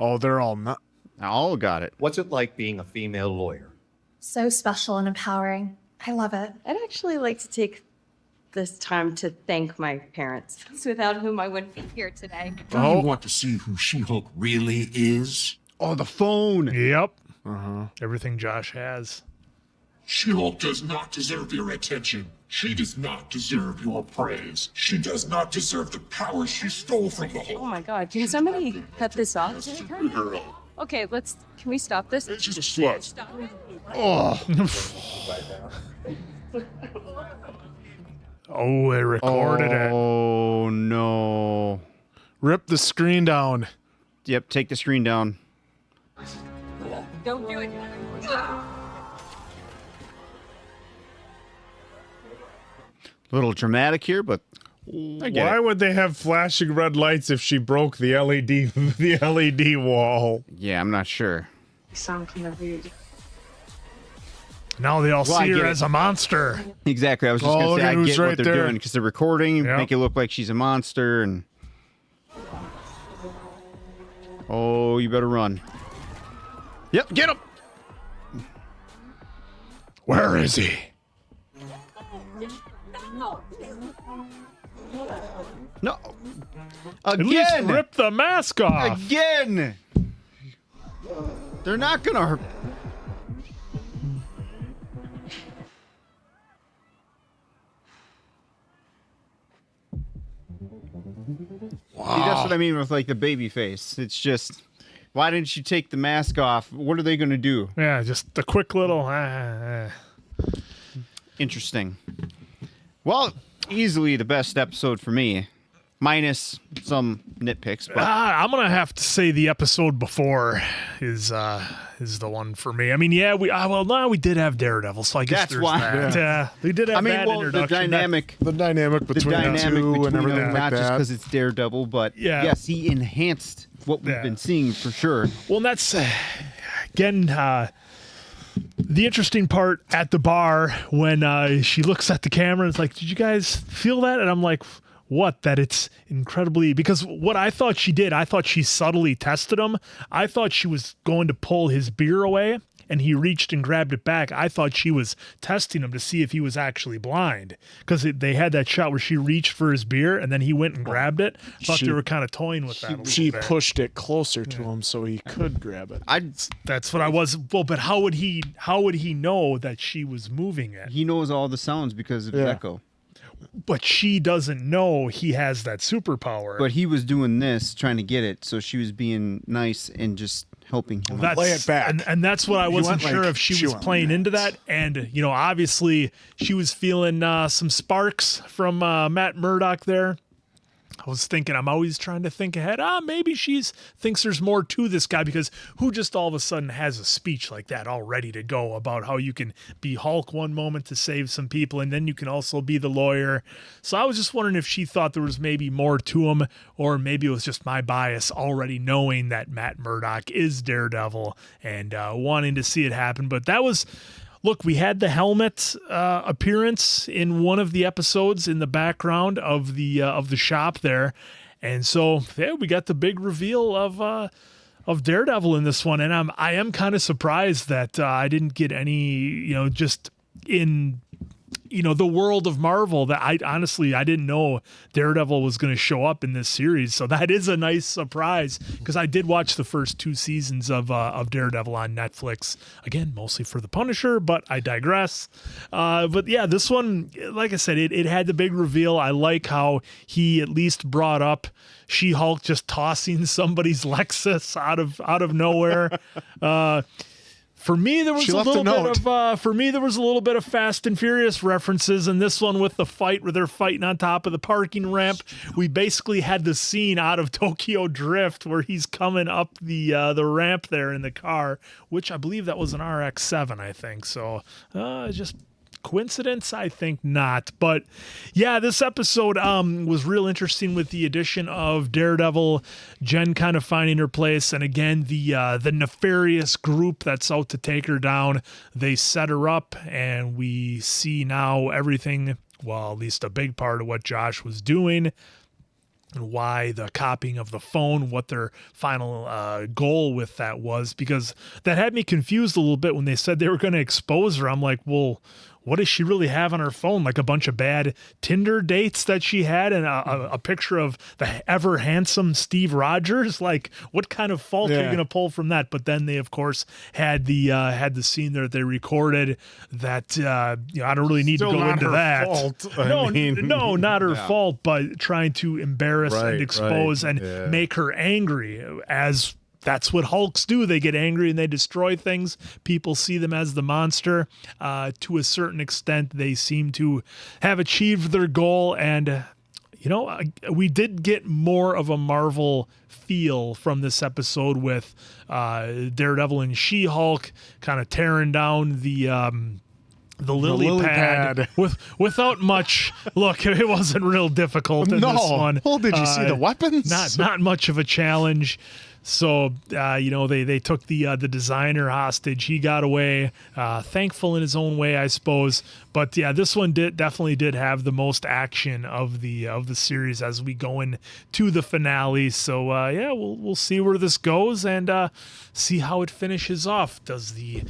Oh, they're all not. All got it. What's it like being a female lawyer? So special and empowering. I love it. I'd actually like to take this time to thank my parents, without whom I wouldn't be here today. Do you want to see who She-Hulk really is? Oh, the phone. Yep. Everything Josh has. She-Hulk does not deserve your attention. She does not deserve your praise. She does not deserve the power she stole from the Hulk. Oh my God, can somebody cut this off? Superhero. Okay, can we stop this? She's a slut. Stop. Oh. Oh, they recorded it. Oh, no. Rip the screen down. Yep, take the screen down. Don't do it. A little dramatic here, but I get Why it. would they have flashing red lights if she broke the LED wall? Yeah, I'm not sure. Now they all Well, I see her get it. as a monster. Exactly. I was just Oh, going look to say, at I who's get what right they're there. doing because they're recording, Yep. make it look like she's a monster, and... Oh, you better run. Yep, get him! Where is he? No. At least Again! rip the mask off. Again! They're not gonna hurt. See, that's what I mean with like the baby face. It's just Why didn't you take the mask off? What are they going to do? Yeah, just a quick little. Interesting. Well, easily the best episode for me, minus some nitpicks. But I'm gonna have to say the episode before is the one for me. I mean, yeah, we did have Daredevil, so I guess that's there's why. that. Yeah. We did have that the introduction. The dynamic between the two and everything them, like not that. just because it's Daredevil, but yes, he enhanced what we've been seeing for sure. Well, and that's again. The interesting part at the bar when she looks at the camera, it's like, did you guys feel that? And I'm like, what? That it's incredibly, because what I thought she did, I thought she subtly tested him. I thought she was going to pull his beer away and he reached and grabbed it back. I thought she was testing him to see if he was actually blind, because they had that shot where she reached for his beer and then he went and grabbed it. I thought they were kind of toying with that. She pushed it closer to him so he could grab it. That's what I was. Well, but how would he know that she was moving it? He knows all the sounds because of echo. But she doesn't know he has that superpower. But he was doing this, trying to get it, so she was being nice and just helping him play it back. And that's what I wasn't sure if she was playing into that. And, obviously she was feeling some sparks from Matt Murdock there. I was thinking, I'm always trying to think ahead. Maybe she thinks there's more to this guy, because who just all of a sudden has a speech like that all ready to go about how you can be Hulk one moment to save some people and then you can also be the lawyer. So I was just wondering if she thought there was maybe more to him, or maybe it was just my bias already knowing that Matt Murdock is Daredevil and wanting to see it happen. But that was... Look, we had the helmet appearance in one of the episodes in the background of the shop there, and so we got the big reveal of Daredevil in this one, and I am kind of surprised that I didn't get any, just in the world of Marvel, that I didn't know Daredevil was going to show up in this series. So that is a nice surprise, because I did watch the first 2 seasons of Daredevil on Netflix, again, mostly for the Punisher, but I digress. But yeah, this one, like I said, it had the big reveal. I like how he at least brought up She-Hulk just tossing somebody's Lexus out of nowhere. For me, there was a little bit of Fast and Furious references in this one with the fight where they're fighting on top of the parking ramp. We basically had the scene out of Tokyo Drift where he's coming up the ramp there in the car, which I believe that was an RX-7, I think. So just coincidence? I think not. But yeah, this episode was real interesting with the addition of Daredevil, Jen kind of finding her place, and again the nefarious group that's out to take her down. They set her up, and we see now everything, well, at least a big part of what Josh was doing, and why the copying of the phone, what their final goal with that was, because that had me confused a little bit when they said they were going to expose her. I'm like, well, what does she really have on her phone? Like a bunch of bad Tinder dates that she had, and a picture of the ever handsome Steve Rogers. Like, what kind of fault are you going to pull from that? But then they, of course, had the scene there that they recorded. That I don't really need to go into that. No, not her fault, but trying to embarrass and expose and make her angry, as that's what Hulks do. They get angry and they destroy things. People see them as the monster. To a certain extent, they seem to have achieved their goal. And, we did get more of a Marvel feel from this episode with Daredevil and She-Hulk kind of tearing down the lily pad without much. Look, it wasn't real difficult in this one. Well, did you see the weapons? Not much of a challenge. So, they took the designer hostage. He got away, thankful in his own way, I suppose. But yeah, this one definitely did have the most action of the series as we go into the finale. So we'll see where this goes and see how it finishes off. Does the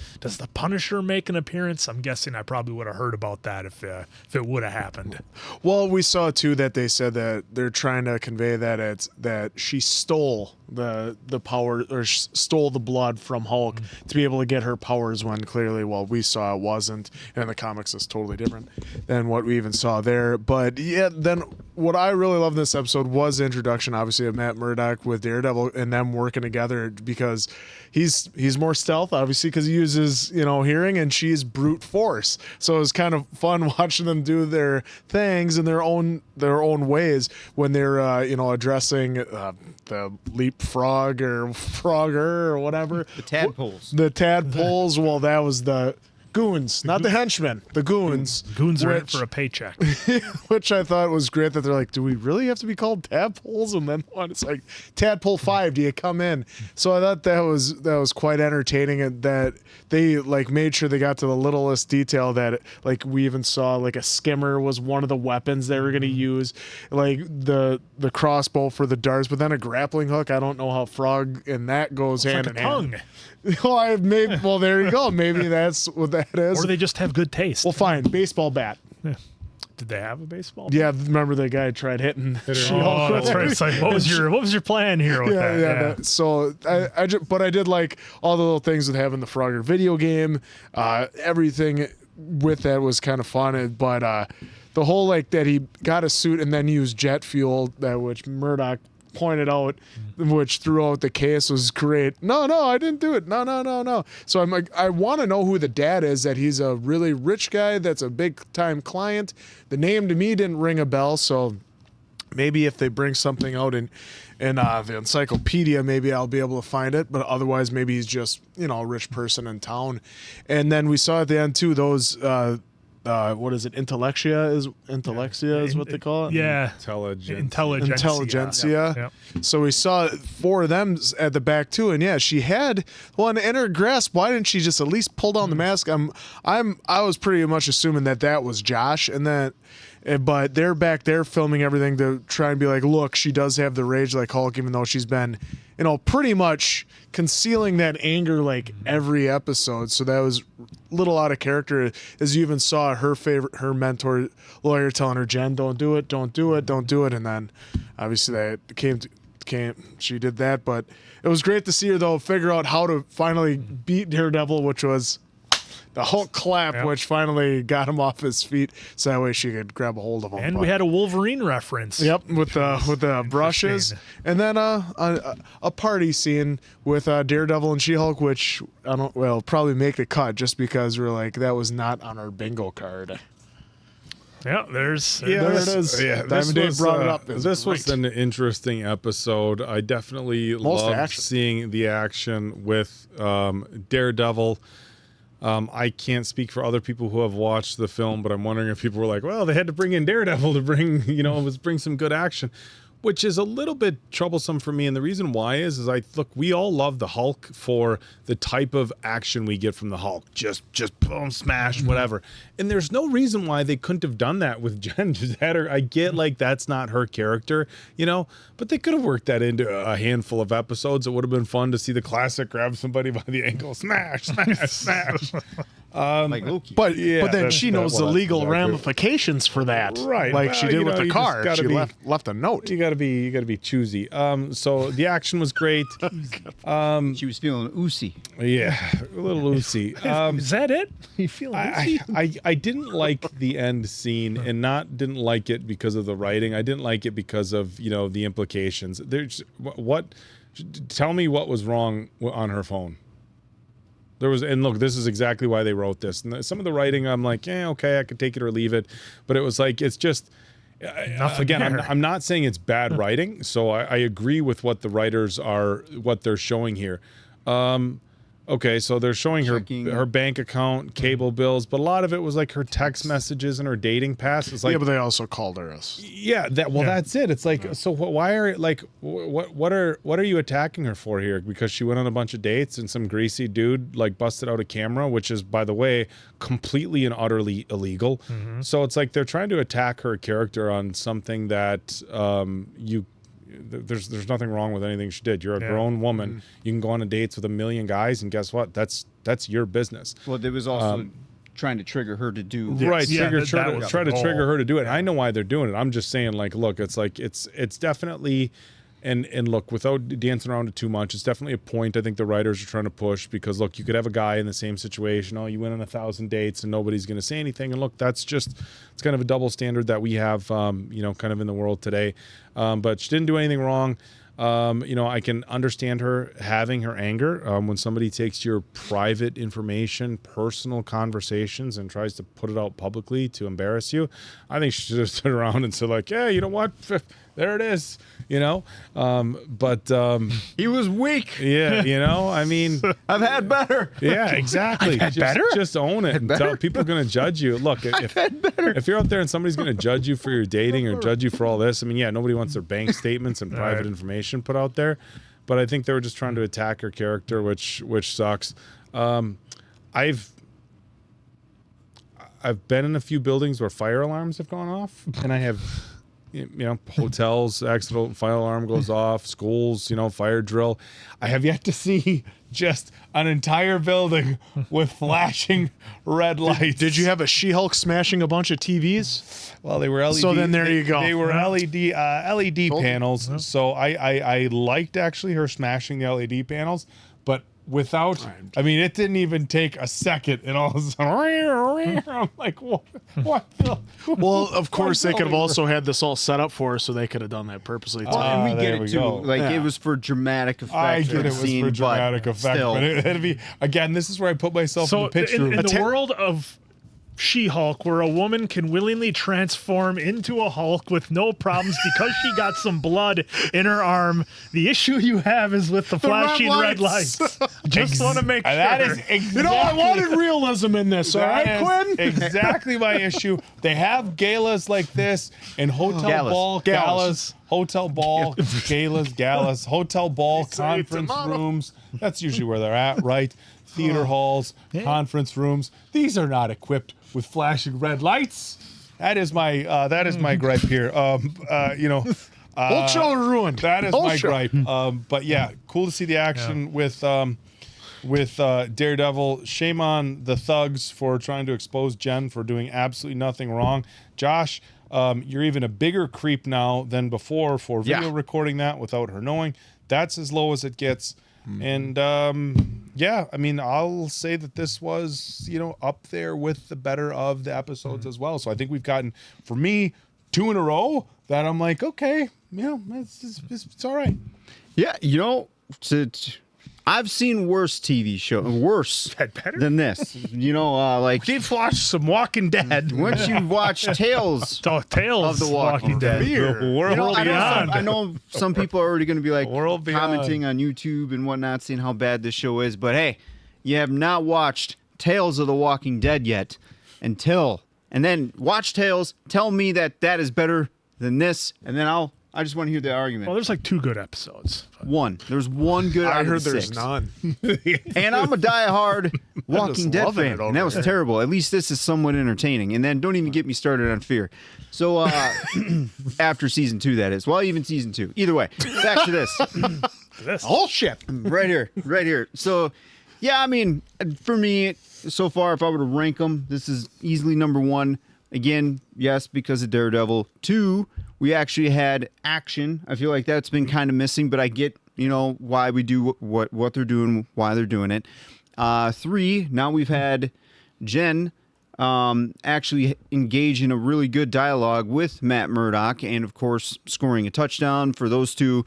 Punisher make an appearance? I'm guessing I probably would have heard about that if it would have happened. Well, we saw too that they said that they're trying to convey that she stole the power, or stole the blood from Hulk to be able to get her powers, when clearly, we saw it wasn't, and in the comics it's totally different than what we even saw there. But yeah, then what I really love in this episode was the introduction, obviously, of Matt Murdock with Daredevil and them working together, because he's more stealth, obviously, because he uses, hearing, and she's brute force. So it was kind of fun watching them do their things in their own ways when they're addressing the leapfrog or frogger or whatever. The tadpoles. The tadpoles. Well, that was the goons, not the henchmen, the goons. Goons are in it for a paycheck. Which I thought was great, that they're like, do we really have to be called tadpoles? And then one, it's like, Tadpole 5, do you come in? So I thought that was quite entertaining, and that they like made sure they got to the littlest detail, that like we even saw like a skimmer was one of the weapons they were going to use, like the crossbow for the darts, but then a grappling hook. I don't know how frog and that goes hand in hand. Well, there you go. Maybe that's what that is. Or they just have good taste. Well, fine. Baseball bat. Yeah. Did they have a baseball bat? Yeah, remember the guy tried hitting She-Hulk? Oh, that's right. It's like, what was your plan here with that? Yeah. So I did like all the little things with having the Frogger video game. Everything with that was kind of fun. But the whole like that he got a suit and then used jet fuel, which Murdoch pointed out, which threw out the case, was great. No, I didn't do it. No. So I'm like, I want to know who the dad is, that he's a really rich guy that's a big time client. The name to me didn't ring a bell, so maybe if they bring something out in the encyclopedia, maybe I'll be able to find it, but otherwise maybe he's just, a rich person in town. And then we saw at the end too, those what is it? Intellectia is what they call it. Yeah, Intelligentsia. Yep. So we saw 4 of them at the back too, and yeah, she had one in her grasp. Why didn't she just at least pull down the mask? I was pretty much assuming that was Josh, but they're back there filming everything to try and be like, look, she does have the rage like Hulk, even though she's been, pretty much concealing that anger like every episode. So that was a little out of character, as you even saw her mentor lawyer telling her, Jen, don't do it. And then obviously that she did that, but it was great to see her though figure out how to finally beat Daredevil, which was the Hulk clap, which finally got him off his feet, so that way she could grab a hold of him. And we had a Wolverine reference. Yep, with the brushes, and then a party scene with Daredevil and She-Hulk, which probably make the cut just because we're like, that was not on our bingo card. Yeah, there it is. Yeah, Diamond Dave brought it up. This was an interesting episode. I definitely loved seeing the action with Daredevil. I can't speak for other people who have watched the film, but I'm wondering if people were like, well, they had to bring in Daredevil to bring some good action, which is a little bit troublesome for me. And the reason why is we all love the Hulk for the type of action we get from the Hulk. Just boom, smash, whatever. And there's no reason why they couldn't have done that with Jen. Just had her. I get like that's not her character, but they could have worked that into a handful of episodes. It would have been fun to see the classic grab somebody by the ankle, smash. Like Loki. But then she knows the legal ramifications for that, right? Like she did with the car. She left a note. You got to be choosy. So the action was great. She was feeling oozy. Yeah, a little oozy. Is that it? You feel oozy? I didn't like the end scene, and didn't like it because of the writing. I didn't like it because of the implications. Tell me what was wrong on her phone. And look, this is exactly why they wrote this. And some of the writing, I'm like, okay, I could take it or leave it. But it was like, it's just, again, I'm not saying it's bad writing. So I agree with what the writers what they're showing here. Okay, so they're showing her bank account, cable bills, but a lot of it was like her text messages and her dating past. It's like, but they also called her us. Yeah, that's it. It's like, so why are what are you attacking her for here? Because she went on a bunch of dates and some greasy dude like busted out a camera, which is, by the way, completely and utterly illegal. Mm-hmm. So it's like they're trying to attack her character on something that there's nothing wrong with anything she did. You're a grown woman. Mm-hmm. You can go on dates with a million guys, and guess what? That's your business. Well, there was also trying to trigger her to do right. Try to trigger her to do it. And I know why they're doing it. I'm just saying, like, look, it's like it's definitely And look, without dancing around it too much, it's definitely a point I think the writers are trying to push, because look, you could have a guy in the same situation. Oh, you went on 1,000 dates and nobody's going to say anything. And look, it's kind of a double standard that we have, kind of in the world today. But she didn't do anything wrong. I can understand her having her anger when somebody takes your private information, personal conversations, and tries to put it out publicly to embarrass you. I think she should have stood around and said, like, yeah, you know what? There it is, but he was weak. Yeah, I mean, I've had better. Yeah, exactly. Just own it and tell people are going to judge you. Look, if you're out there and somebody's going to judge you for your dating or judge you for all this, I mean, yeah, nobody wants their bank statements and private information put out there, but I think they were just trying to attack her character, which sucks. I've been in a few buildings where fire alarms have gone off, and I have. Hotels, accidental fire alarm goes off, schools, fire drill. I have yet to see just an entire building with flashing red lights. Did you have a She-Hulk smashing a bunch of TVs? Well, they were LED. So then there you go. They were LED panels. Yeah. So I liked actually her smashing the LED panels, but without, I mean, it didn't even take a second, and all of a sudden, I'm like, what? Well, of course, they could have also had this all set up for her, so they could have done that purposely. Well, and we get it too. Go. Like it was for dramatic effect. I get it was for dramatic effect, but it'd be again. This is where I put myself in the pitch room. In the world of She-Hulk, where a woman can willingly transform into a Hulk with no problems because she got some blood in her arm. The issue you have is with the flashing red lights. Just want to make sure. That is exactly, I wanted realism in this, all right, Quinn? Exactly my issue. They have galas like this in hotel ball galas. Hotel ball galas, hotel ball conference rooms. That's usually where they're at, right? Theater halls, conference rooms. These are not equipped with flashing red lights. That is my gripe here. Whole show ruined. That is my gripe. But yeah, cool to see the action with Daredevil. Shame on the thugs for trying to expose Jen for doing absolutely nothing wrong. Josh, you're even a bigger creep now than before for video recording that without her knowing. That's as low as it gets. And I mean, I'll say that this was, up there with the better of the episodes as well. So I think we've gotten, for me, 2 in a row that I'm like, okay, it's all right. Yeah, I've seen worse TV shows, than this. Like we've watched some Walking Dead. Once you watch Tales of the Walking Dead, I know some people are already going to be like commenting on YouTube and whatnot, seeing how bad this show is. But hey, you have not watched Tales of the Walking Dead yet, and then watch Tales. Tell me that is better than this, and then I just want to hear the argument. Well, there's like 2 good episodes. There's one good. I out heard of the there's 6. none. And I'm a diehard Walking Dead fan, and that was terrible. At least this is somewhat entertaining. And then don't even get me started on Fear. So after season 2, that is. Well, even season 2. Either way, back to this. Whole ship. Right here. So, yeah, I mean, for me, so far, if I were to rank them, this is easily number 1. Again, yes, because of Daredevil. 2, we actually had action. I feel like that's been kind of missing, but I get, why we do what they're doing, why they're doing it. 3, now we've had Jen actually engage in a really good dialogue with Matt Murdock, and of course scoring a touchdown for those 2.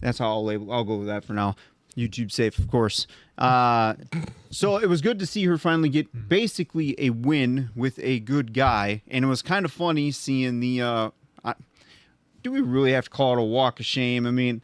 That's how I'll go with that for now. YouTube safe, of course. So it was good to see her finally get basically a win with a good guy, and it was kind of funny seeing the. Do we really have to call it a walk of shame? I mean,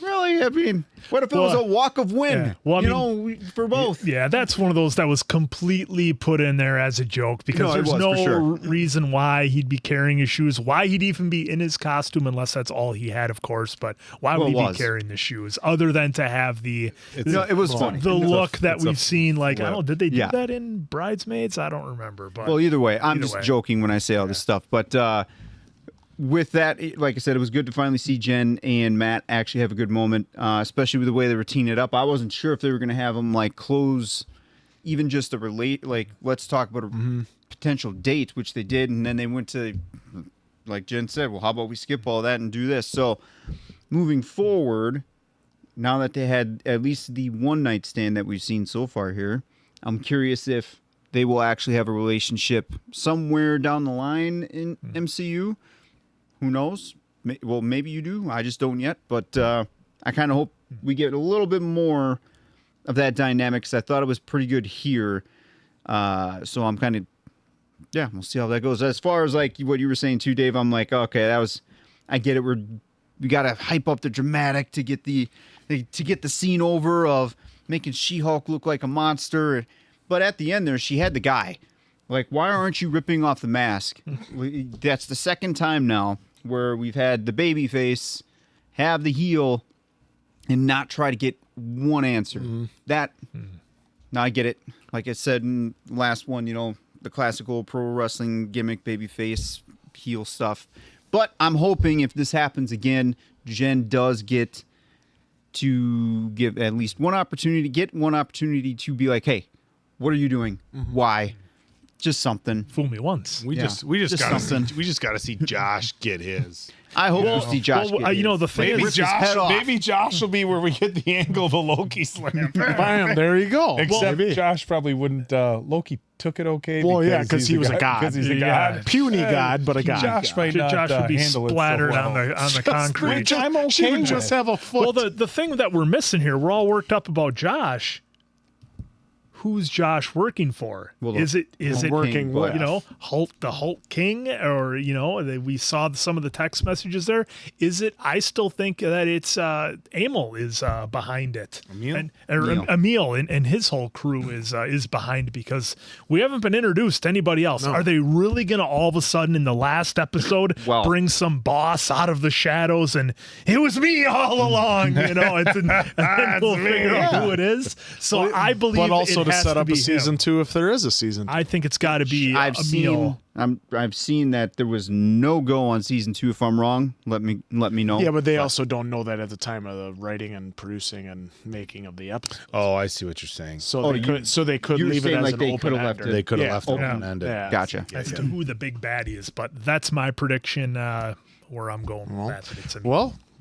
really? I mean, what if it was a walk of win? Yeah. Well, for both. Yeah, that's one of those that was completely put in there as a joke because there's no reason why he'd be carrying his shoes, why he'd even be in his costume, unless that's all he had, of course. But why would he be carrying the shoes other than to have the it was funny. The look that we've seen, like, I don't know, did they do that in Bridesmaids? I don't remember. But well, either way, I'm just joking when I say all this stuff. But with that, like I said, it was good to finally see Jen and Matt actually have a good moment, especially with the way they were teeing it up. I wasn't sure if they were going to have them like close even just a let's talk about a potential date, which they did. And then they went to, like Jen said, well, how about we skip all that and do this? So moving forward, now that they had at least the one night stand that we've seen so far here, I'm curious if they will actually have a relationship somewhere down the line in MCU. Who knows? Well, maybe you do. I just don't yet. But I kind of hope we get a little bit more of that dynamic, because I thought it was pretty good here. So I'm kind of, we'll see how that goes. As far as like what you were saying too, Dave, I'm like, okay, I get it. We got to hype up the dramatic to get the scene over of making She-Hulk look like a monster. But at the end there, she had the guy. Like, why aren't you ripping off the mask? That's the second time now where we've had the baby face have the heel and not try to get one answer. Now I get it. Like I said in the last one, the classical pro wrestling gimmick, baby face, heel stuff. But I'm hoping if this happens again, Jen does get to give at least one opportunity to be like, hey, what are you doing? Why? Just something. Fool me once. We just gotta see Josh get his. I hope we'll see Josh. The thing maybe Josh will be where we get the angle of a Loki slam. Bam! There you go. Except Josh probably wouldn't. Loki took it okay. Well, because he was a god. Because he's a god, puny god, but a god. Josh might not Josh would be handle splattered it so well. on the concrete. Which I'm okay She would with. just have a foot. Well, the thing that we're missing here, we're all worked up about Josh. Who's Josh working for? Well, is it working with the Hulk King, or we saw some of the text messages there? Is it? I still think that it's Emil is behind it, Emil and his whole crew is behind, because we haven't been introduced to anybody else. No. Are they really gonna all of a sudden in the last episode bring some boss out of the shadows and it was me all along? And then we'll figure out who it is. So I believe, but also it to has set up be a season him. 2 if there is a season 2. I think it's got to be I've seen that there was no go on season 2. If I'm wrong, let me know. Yeah, but they also don't know that at the time of the writing and producing and making of the episode. Oh, I see what you're saying. So they could leave it as an open ender. They could have left it open-ended. Yeah. Gotcha. As to who the big baddie is, but that's my prediction. Where I'm going with that. It's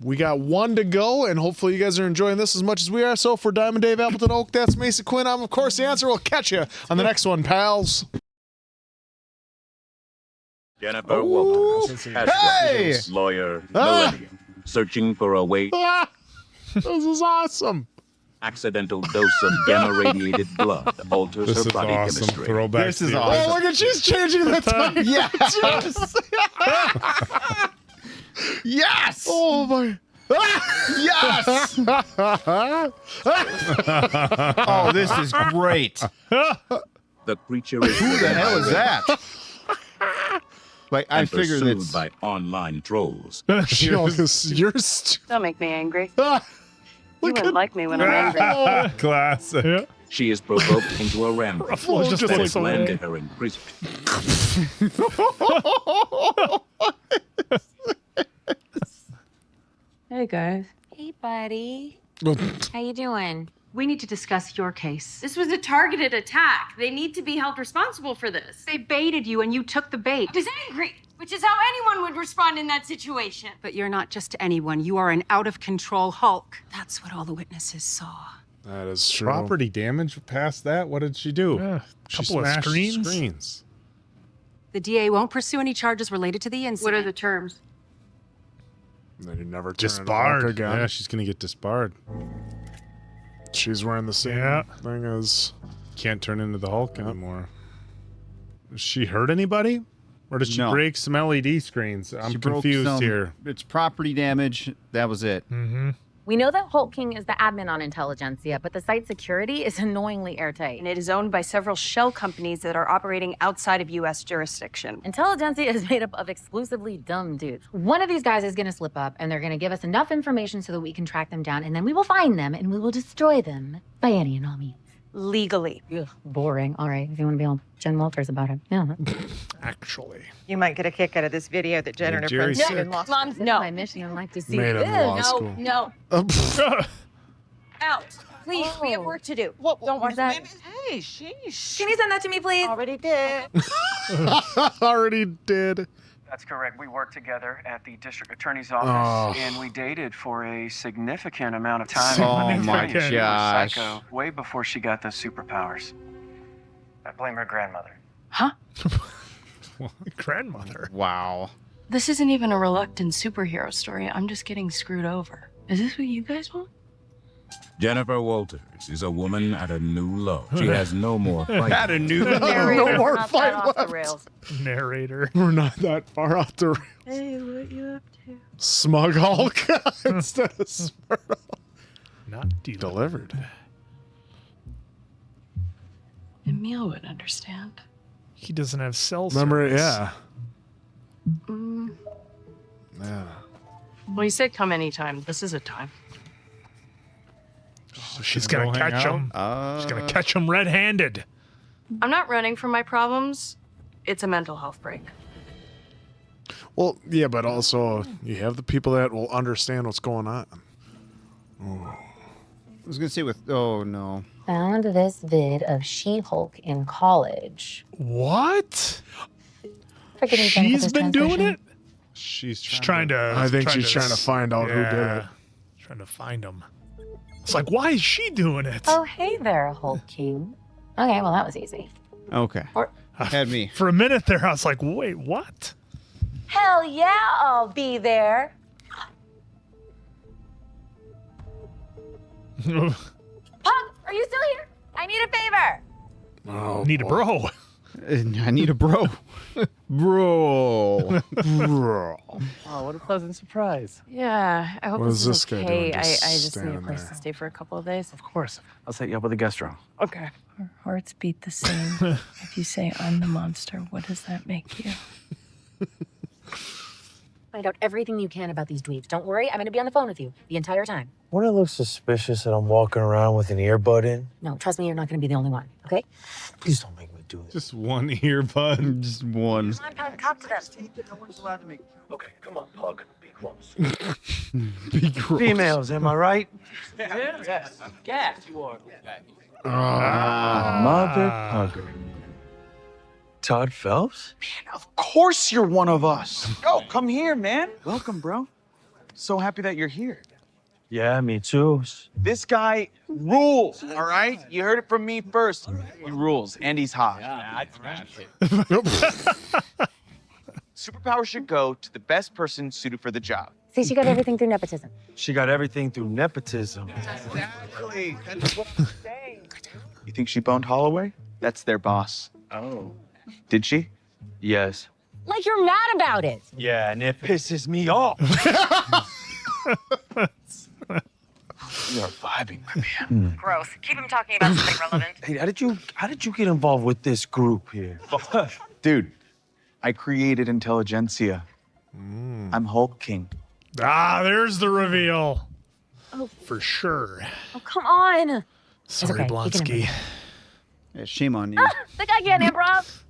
we got one to go, and hopefully you guys are enjoying this as much as we are. So for Diamond Dave, Appleton Oak, that's Mason Quinn. I'm, of course, the answer. We'll catch you on the next one, pals. Jennifer Walters, as lawyer, Millennium, searching for a way. This is awesome. Accidental dose of gamma-radiated blood alters her body chemistry. Throwback. This is awesome. Oh, look at she's changing the time. Yes. Yes. Oh my. Yes. Oh, this is great. The creature is Who the hell is that? Like, I and figured pursued it's by online trolls. You're Don't make me angry. Ah, You wouldn't like me when I'm angry. Classic. Yeah. She is provoked into a rampage Ruffalo just that looks has landed away. her in prison. Hey, guys. Hey, buddy. How you doing? We need to discuss your case. This was a targeted attack. They need to be held responsible for this. They baited you and you took the bait. I was angry, which is how anyone would respond in that situation. But you're not just anyone. You are an out-of-control Hulk. That's what all the witnesses saw. That is true. Property damage past that? What did she do? Yeah, She couple of smashed screens. The DA won't pursue any charges related to the incident. What are the terms? Then you never turn Disbarred. it back again. Yeah, she's gonna get disbarred. She's wearing the same thing as. Can't turn into the Hulk anymore. Does she hurt anybody? Or did she No. break some LED screens? I'm She broke confused some- here. It's property damage. That was it. Mm-hmm. We know that Hulk King is the admin on Intelligentsia, but the site's security is annoyingly airtight. And it is owned by several shell companies that are operating outside of U.S. jurisdiction. Intelligentsia is made up of exclusively dumb dudes. One of these guys is gonna slip up, and they're gonna give us enough information so that we can track them down, and then we will find them, and we will destroy them by any and all means. Legally. Ugh, boring. All right, if you want to be all Jen Walters about it. Yeah. Actually. You might get a kick out of this video that Jen and her Jerry's friends sick. did in law school. Mom, no. My mission, I'd like to see Made it in law school. No. Out. Please, we have work to do. Don't watch that? that. Hey, sheesh. Can you send that to me, please? Already did. Already did. That's correct. We worked together at the district attorney's office, and we dated for a significant amount of time. Oh my She was gosh. psycho way before she got those superpowers. I blame her grandmother. Huh? Grandmother. Wow. This isn't even a reluctant superhero story. I'm just getting screwed over. Is this what you guys want? Jennifer Walters is a woman at a new low. She has no more fight. At a new low. Narrator, No more not that fight off the left. rails. Narrator. We're not that far out the rails. Hey, what you up to? Smug Hulk instead of Smurl. Not delivered. Emil would understand. He doesn't have cell Remember, service. yeah. Well, you said come anytime. This is a time. So she's gonna catch him. She's gonna catch him red-handed. I'm not running from my problems. It's a mental health break. Well, yeah, but also you have the people that will understand what's going on. I was gonna say oh no. Found this vid of She-Hulk in college. What? Forgive me, Jennifer, She's this been doing translation. it? She's trying to... I think she's trying to find out who did it. Trying to find him. It's like, why is she doing it? Oh, hey there, Hulk King. Okay, well, that was easy. Okay. Had me. For a minute there, I was like, wait, what? Hell yeah, I'll be there. Pug, are you still here? I need a favor. Oh, need a bro. I need a bro. Bro. Bro. Oh, what a pleasant surprise. Yeah, I hope What this is this is guy okay. doing, I just just need a standing place there? to stay for a couple of days. Of course. I'll set you up with a guest room. Okay. Our hearts beat the same. If you say I'm the monster, what does that make you? Find out everything you can about these dweebs. Don't worry, I'm going to be on the phone with you the entire time. Wouldn't it look suspicious that I'm walking around with an earbud in? No, trust me, you're not going to be the only one, okay? Please don't make me do it. Just one earbud. Just one. Come on, Pug, talk to them. No one's allowed to make. Okay, come on, Pug. Be close. Be gross. Females, am I right? Yes. Yes, you are. Mother Pugger. Todd Phelps? Man, of course you're one of us. Go, come here, man. Welcome, bro. So happy that you're here. Yeah, me too. This guy rules, all right? You heard it from me first. He rules, and he's hot. Yeah, I smashed it. Superpower should go to the best person suited for the job. See, she got everything through nepotism. She got everything through nepotism. Exactly. That's what I'm saying. You think she boned Holloway? That's their boss. Oh. Did she? Yes. Like you're mad about it. Yeah, and it pisses me off. We are vibing, my man. Gross. Keep him talking about something relevant. Hey, how did you get involved with this group here? Dude, I created Intelligentsia. I'm Hulk King. Ah, there's the reveal. Oh. For sure. Oh, come on. Sorry, okay, Blonsky. Yeah, shame on you. The guy can't improv.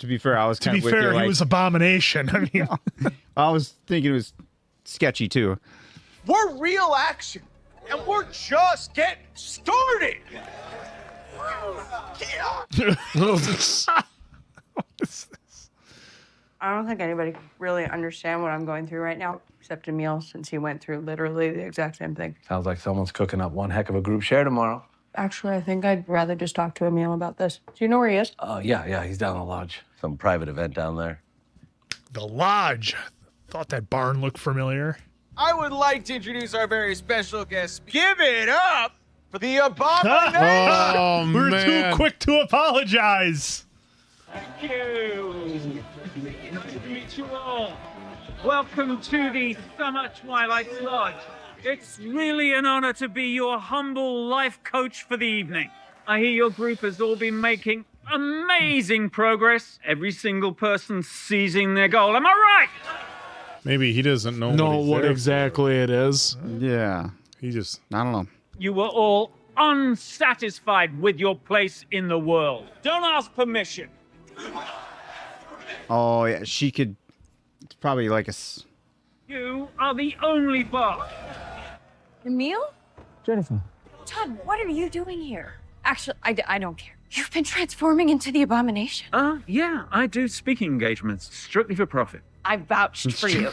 To be fair, I was To kind be of with fair, you. he was Abomination. I mean, I was thinking it was sketchy too. We're real action, and we're just getting started. I don't think anybody can really understand what I'm going through right now, except Emil, since he went through literally the exact same thing. Sounds like someone's cooking up one heck of a group share tomorrow. Actually, I think I'd rather just talk to Emil about this. Do you know where he is? Yeah, he's down in the lodge. Some private event down there. the lodge. Thought that barn looked familiar. I would like to introduce our very special guest. Give it up for the Abomination! Oh, We're man. too quick to apologize. Thank you. Nice to meet you all. Welcome to the Summer Twilight Lodge. It's really an honor to be your humble life coach for the evening. I hear your group has all been making amazing progress. Every single person seizing their goal. Am I right? Maybe he doesn't know what exactly it is. Yeah. He just, I don't know. You were all unsatisfied with your place in the world. Don't ask permission. Oh, yeah, she could. It's probably like a. You are the only boss. Emil? Jennifer. Todd, what are you doing here? Actually, I don't care. You've been transforming into the Abomination. Yeah, I do speaking engagements strictly for profit. I vouched for you.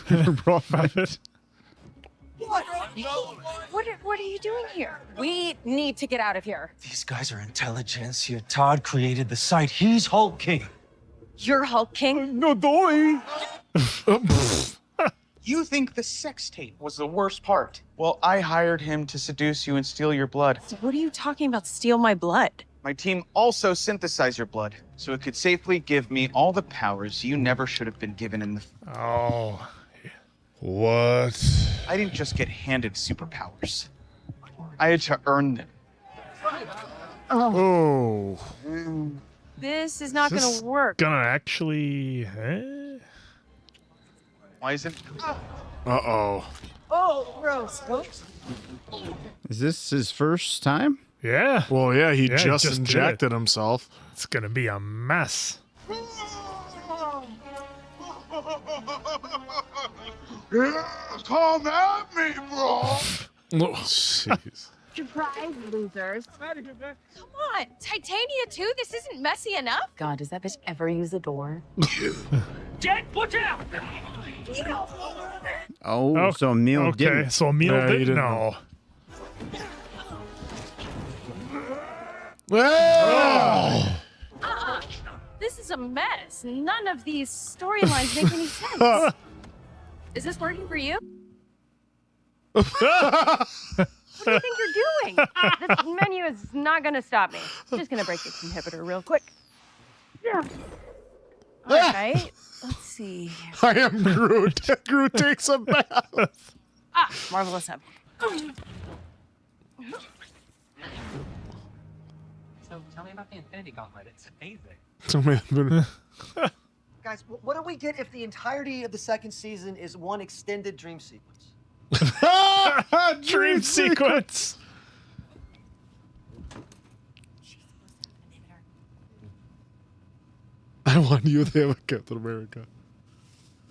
What are you doing here? We need to get out of here. These guys are intelligentsia. Todd created the site. He's Hulk King. You're Hulk King? No, doy. You think the sex tape was the worst part? Well, I hired him to seduce you and steal your blood. So what are you talking about, steal my blood? My team also synthesized your blood, so it could safely give me all the powers you never should have been given in the... Oh. What? I didn't just get handed superpowers. I had to earn them. Oh. This is not gonna work. Gonna actually... Why is it... Uh-oh. Oh, gross. Is this his first time? Yeah. Well, yeah, he just did injected it. himself. It's gonna be a mess. Come at me, bro. Jeez. Surprise, losers. Come on, Titania too? This isn't messy enough? God, does that bitch ever use a door? Jet, watch out! Oh, so Emil didn't. Okay, so Emil Yeah, he didn't didn't know. This is a mess. None of these storylines make any sense. Is this working for you? What do you think you're doing? This menu is not gonna stop me. I'm just gonna break this inhibitor real quick. Yeah. All right. Let's see. I am Groot. Groot takes a bath. Ah, marvelous hemp. So tell me about the Infinity Gauntlet. It's amazing. Guys, what do we get if the entirety of the second season is one extended dream sequence? Dream sequence. I want you to have a Captain America.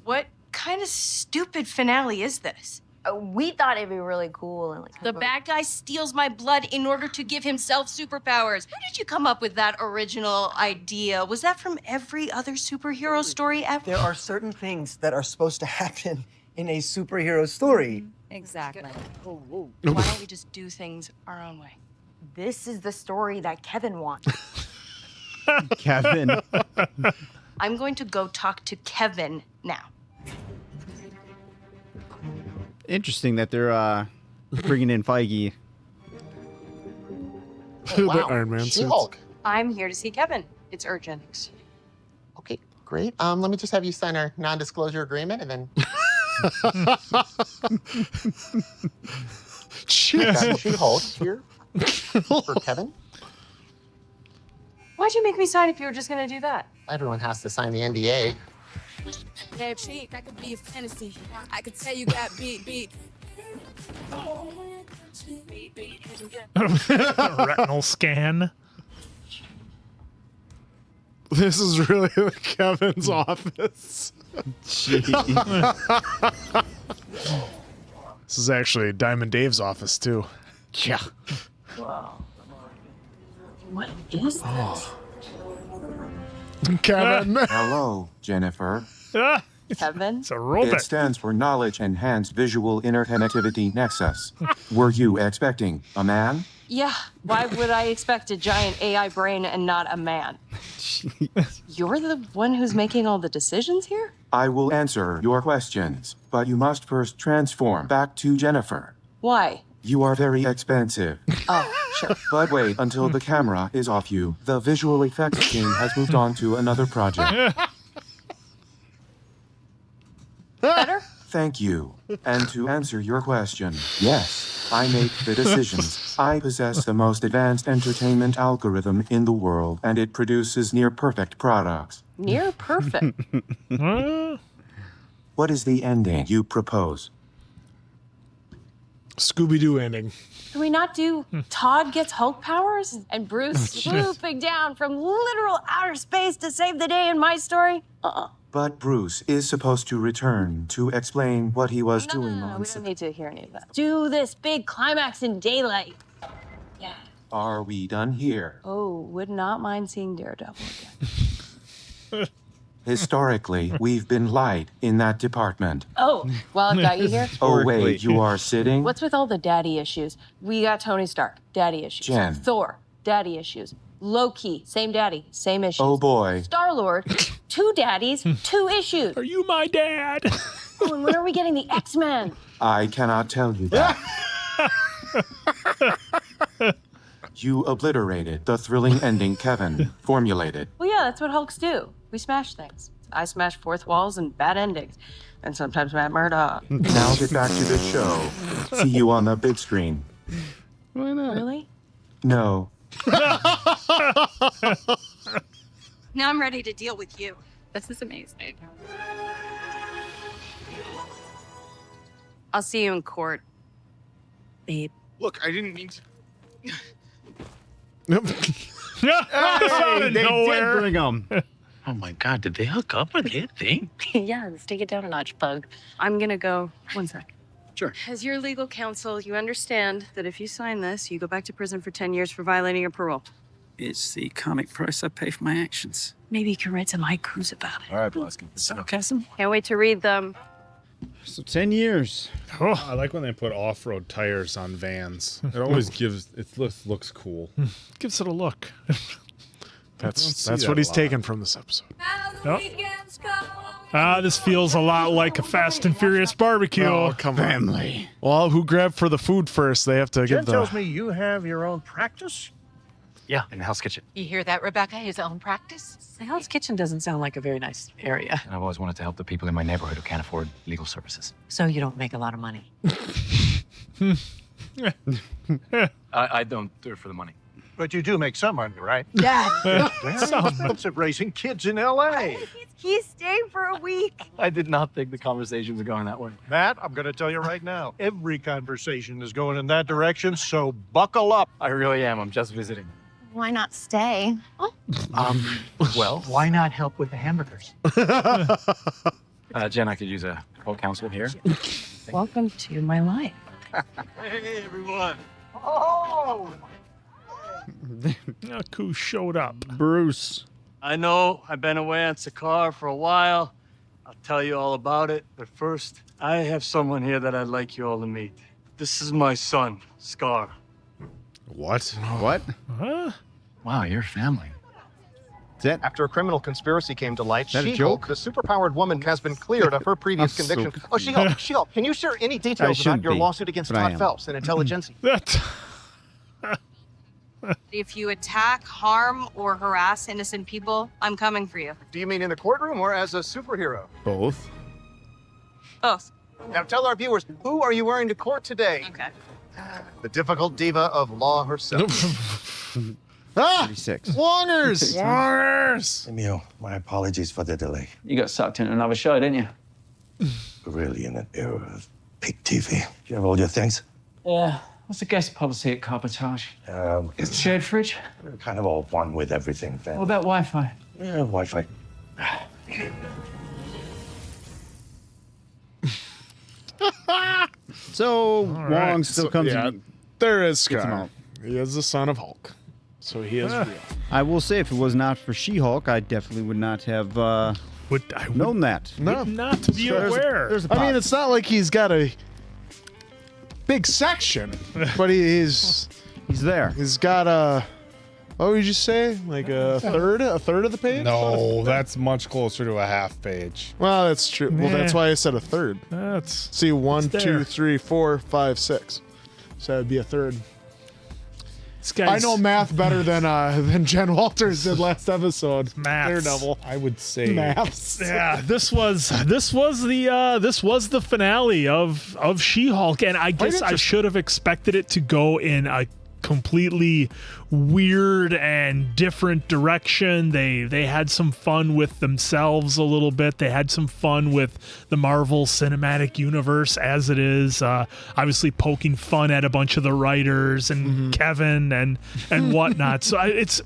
What kind of stupid finale is this? We thought it'd be really cool and like The bad guy steals my blood in order to give himself superpowers. How did you come up with that original idea? Was that from every other superhero story ever? There are certain things that are supposed to happen in a superhero story. Exactly. Why don't we just do things our own way? This is the story that Kevin wants. Kevin. I'm going to go talk to Kevin now. Interesting that they're bringing in Feige. Oh, wow. The Iron Man suits. She-Hulk. I'm here to see Kevin. It's urgent. Okay, great. Let me just have you sign our non-disclosure agreement and then... She-Hulk here for Kevin. Why'd you make me sign if you were just gonna do that? Everyone has to sign the NDA. That cheek, that could be a fantasy. I could tell you got beat. Retinal scan. This is really Kevin's office. This is actually Diamond Dave's office, too. Yeah. Wow. What is this? Kevin. Hello, Jennifer. Kevin? It's a robot. It stands for Knowledge Enhanced Visual Interconnectivity Nexus. Were you expecting a man? Yeah, why would I expect a giant AI brain and not a man? You're the one who's making all the decisions here? I will answer your questions, but you must first transform back to Jennifer. Why? You are very expensive. Oh, sure. But wait until the camera is off you. The visual effects team has moved on to another project. Better? Thank you. And to answer your question, yes, I make the decisions. I possess the most advanced entertainment algorithm in the world, and it produces near-perfect products. Near perfect. What is the ending you propose? Scooby-Doo ending. Can we not do Todd gets Hulk powers and Bruce swooping down from literal outer space to save the day in my story? But Bruce is supposed to return to explain what he was doing No, on we don't need to hear any of that. Do this big climax in daylight. Yeah. Are we done here? Oh, would not mind seeing Daredevil again. Historically, we've been light in that department. Oh, well, I've got you here. Oh, wait, you are sitting? What's with all the daddy issues? We got Tony Stark, daddy issues. Jen. Thor, daddy issues. Loki, same daddy, same issues. Oh, boy. Star-Lord, 2 daddies, 2 issues. Are you my dad? Oh, and when are we getting the X-Men? I cannot tell you that. You obliterated the thrilling ending Kevin formulated. Well, yeah, that's what Hulks do. We smash things. I smash fourth walls and bad endings. And sometimes Matt Murdock. Now get back to the show. See you on the big screen. Why not? Really? No. Now I'm ready to deal with you. This is amazing. I'll see you in court, babe. Look, I didn't mean to. Out of nowhere. Did bring them. Oh my God, did they hook up? Are they a thing? Yeah, let's take it down a notch, Pug. I'm gonna go. One sec. Sure. As your legal counsel, you understand that if you sign this, you go back to prison for 10 years for violating your parole. It's the comic price I pay for my actions. Maybe you can write some haikus about it. All right, Blaskin. Sarcasm? Can't wait to read them. So 10 years. Oh, I like when they put off-road tires on vans. It always gives it looks cool. Gives it a look. That's that what a he's lot. taken from this episode. This feels a lot like a Fast and Furious barbecue. Oh, come on. Family. Well, who grabbed for the food first? They have to Jen give the. tells me you have your own practice? Yeah, in the Hell's Kitchen. You hear that, Rebecca? His own practice? The Hell's Kitchen doesn't sound like a very nice area. And I've always wanted to help the people in my neighborhood who can't afford legal services. So you don't make a lot of money. I don't do it for the money. But you do make some money, right? Yeah. Very expensive raising kids in L.A. He's staying for a week. I did not think the conversations were going that way. Matt, I'm going to tell you right now, every conversation is going in that direction, so buckle up. I really am. I'm just visiting. Why not stay? Well, why not help with the hamburgers? Jen, I could use a co-counsel here. Welcome to my life. Hey, everyone. Oh! Look who showed up. Bruce. I know I've been away on Segarra for a while. I'll tell you all about it. But first, I have someone here that I'd like you all to meet. This is my son, Scar. What? What? Huh? Wow, you're family. That After a criminal conspiracy came to light, that a She-Hulk, joke? the superpowered woman, has been cleared of her previous I'm so conviction. Oh, She-Hulk, can you share any details about shouldn't your be, lawsuit against but I Todd am. Phelps and Intelligentsia? That. If you attack, harm, or harass innocent people, I'm coming for you. Do you mean in the courtroom or as a superhero? both. Both. Now tell our viewers, who are you wearing to court today? Okay. The difficult diva of law herself. 36. Wongers! Wongers! Emil, my apologies for the delay. You got sucked into another show, didn't you? We're really in an era of peak TV. Do you have all your things? Yeah. What's the guest policy at Carpentage? Is it shared fridge? We're kind of all one with everything, What family. about Wi-Fi? Yeah, Wi-Fi. So All Wong right, still so, comes yeah, in. there is Gets him Scar. out. He is the son of Hulk. So he is real. I will say, if it was not for She-Hulk, I definitely would not have known that. No. Not to be aware. There's a I mean, it's not like he's got a big section, but he's there. He's got a. What would you say? Like a third of the page? No, that's much closer to a half page. Well, that's true. Well, that's Nah. why I said a third. That's. See, 1, It's 2, there. 3, 4, 5, 6. So that'd be a third. This I guy's know math better than Jen Walters did last episode. Maths. Daredevil. I would say Maths. Yeah, this was the finale of She-Hulk, and I guess I should have expected it to go in a completely weird and different direction. They had some fun with themselves a little bit. They had some fun with the Marvel Cinematic Universe as it is. Obviously poking fun at a bunch of the writers and Kevin and whatnot. So it's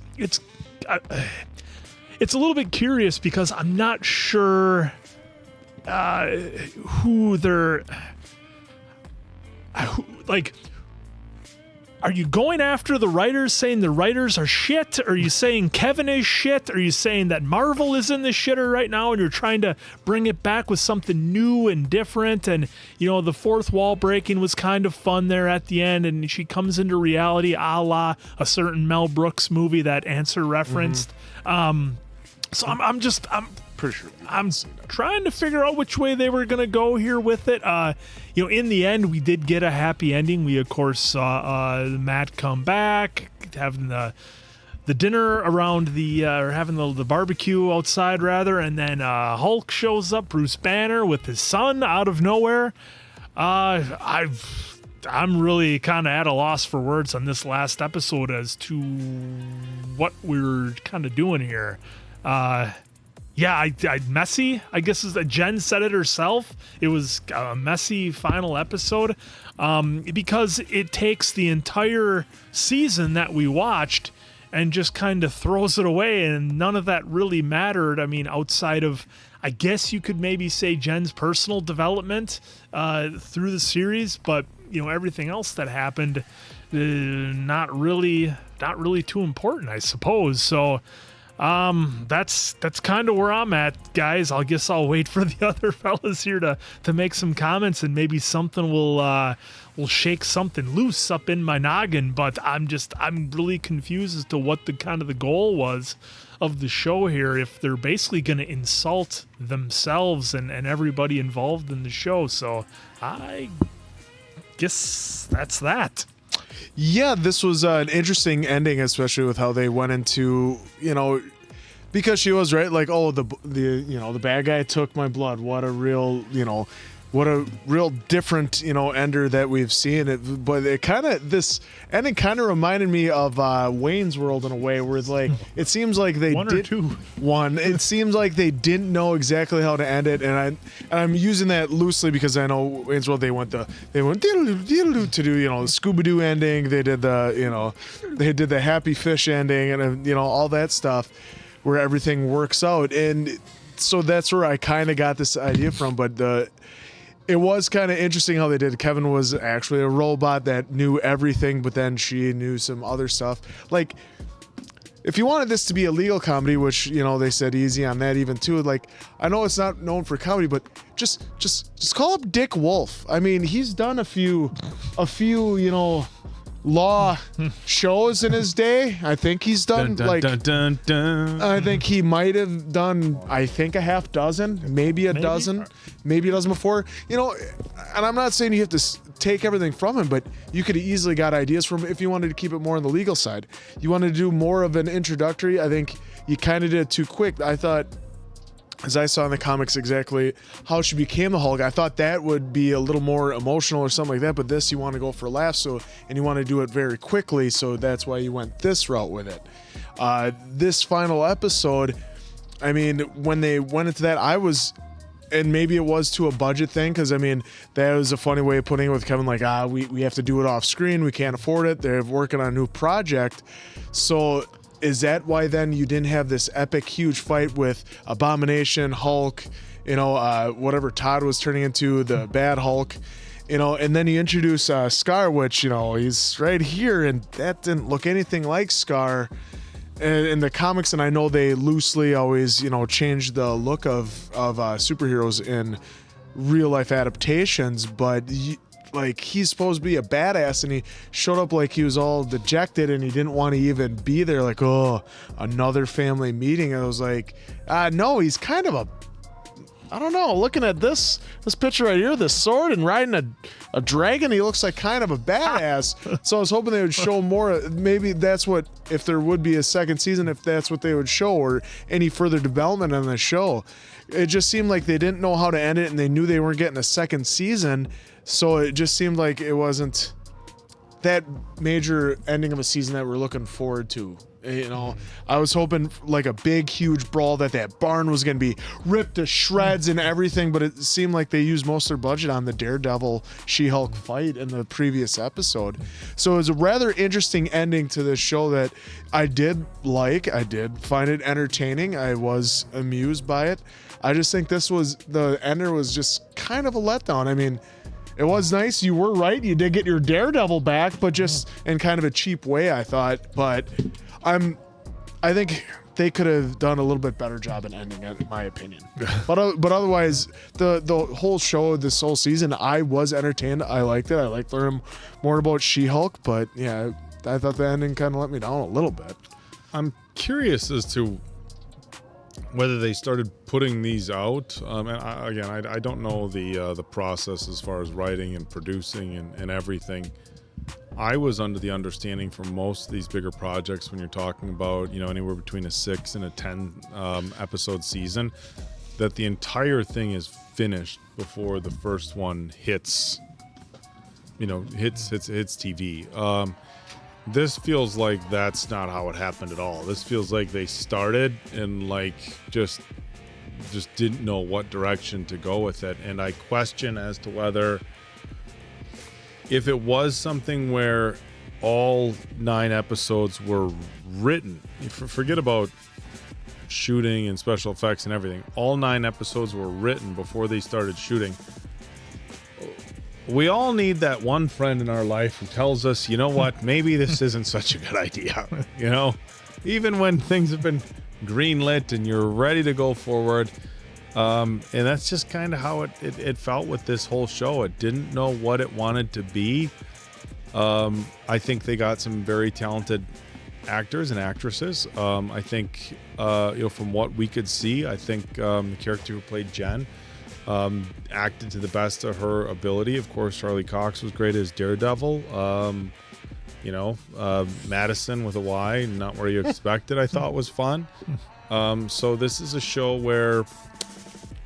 a little bit curious because I'm not sure who they're like. are you going after the writers, saying the writers are shit? Are you saying Kevin is shit? Are you saying that Marvel is in the shitter right now and you're trying to bring it back with something new and different? And, the fourth wall breaking was kind of fun there at the end, and she comes into reality a la a certain Mel Brooks movie that Answer referenced. So I'm pretty sure I'm trying to figure out which way they were going to go here with it. In the end, we did get a happy ending. We, of course, saw Matt come back, having the dinner around or having the barbecue outside, rather, and then Hulk shows up, Bruce Banner, with his son out of nowhere. I'm really kind of at a loss for words on this last episode as to what we're kind of doing here. Messy, I guess Jen said it herself. It was a messy final episode because it takes the entire season that we watched and just kind of throws it away, and none of that really mattered. I mean, outside of, I guess you could maybe say, Jen's personal development through the series, but everything else that happened, not really too important, I suppose. So that's kind of where I'm at, guys. I guess I'll wait for the other fellas here to make some comments, and maybe something will shake something loose up in my noggin. But I'm really confused as to what the goal was of the show here, if they're basically going to insult themselves and everybody involved in the show. So I guess that's that. Yeah, this was an interesting ending, especially with how they went into, because she was right, like, oh, the bad guy took my blood. What a real different, ender that we've seen. But this ending kind of reminded me of Wayne's World in a way, where it's like, it seems like they it seems like they didn't know exactly how to end it, and I'm using that loosely because I know Wayne's World they went diddle-doo to do the Scooby-Doo ending. They did the Happy Fish ending, and all that stuff where everything works out. And so that's where I kind of got this idea from. But it was kind of interesting how they did. Kevin was actually a robot that knew everything, but then she knew some other stuff. Like, if you wanted this to be a legal comedy, which, they said easy on that even too, like, I know it's not known for comedy, but just call up Dick Wolf. I mean, he's done a few, law shows in his day. I think he's done I think he might have done a half dozen, maybe a dozen before. And I'm not saying you have to take everything from him, but you could have easily got ideas from him if you wanted to keep it more on the legal side. You wanted to do more of an introductory. I think you kind of did it too quick. I thought, as I saw in the comics exactly how she became the Hulk, I thought that would be a little more emotional or something like that, but this, you want to go for laughs, and you want to do it very quickly, so that's why you went this route with it. This final episode, I mean, when they went into that, and maybe it was to a budget thing, because, I mean, that was a funny way of putting it with Kevin, like, we have to do it off screen, we can't afford it, they're working on a new project, so is that why then you didn't have this epic huge fight with Abomination, Hulk, whatever Todd was turning into, the bad Hulk, and then you introduce Scar, which, he's right here, and that didn't look anything like Scar in the comics, and I know they loosely always, change the look of superheroes in real life adaptations, but like, he's supposed to be a badass, and he showed up like he was all dejected and he didn't want to even be there, like, oh, another family meeting. And I was like, no, he's kind of I don't know, looking at this picture right here, this sword and riding a dragon, he looks like kind of a badass. So I was hoping they would show more. Maybe that's what, if there would be a second season, if that's what they would show, or any further development on the show. It just seemed like they didn't know how to end it, and they knew they weren't getting a second season. So it just seemed like it wasn't that major ending of a season that we're looking forward to. I was hoping like a big, huge brawl, that barn was going to be ripped to shreds and everything, but it seemed like they used most of their budget on the Daredevil She-Hulk fight in the previous episode. So it was a rather interesting ending to this show that I did like. I did find it entertaining. I was amused by it. I just think the ender was just kind of a letdown. I mean, it was nice. You were right. You did get your Daredevil back, but just in kind of a cheap way, I thought. But I think they could have done a little bit better job in ending it, in my opinion. But otherwise, the whole show, this whole season, I was entertained. I liked it. I liked learning more about She-Hulk. But yeah, I thought the ending kind of let me down a little bit. I'm curious as to whether they started putting these out. And I don't know the process as far as writing and producing and everything. I was under the understanding for most of these bigger projects, when you're talking about, anywhere between a 6 and a 10 episode season, that the entire thing is finished before the first one hits TV. This feels like that's not how it happened at all. This feels like they started and just didn't know what direction to go with it. And I question as to whether, if it was something where all 9 episodes were written, forget about shooting and special effects and everything, all 9 episodes were written before they started shooting. We all need that one friend in our life who tells us, you know what, maybe this isn't such a good idea. Even when things have been greenlit and you're ready to go forward. And that's just kind of how it felt with this whole show. It didn't know what it wanted to be. I think they got some very talented actors and actresses. I think, from what we could see, I think the character who played Jen acted to the best of her ability. Of course, Charlie Cox was great as Daredevil. Madison with a Y, not where you expected, I thought was fun. So this is a show where,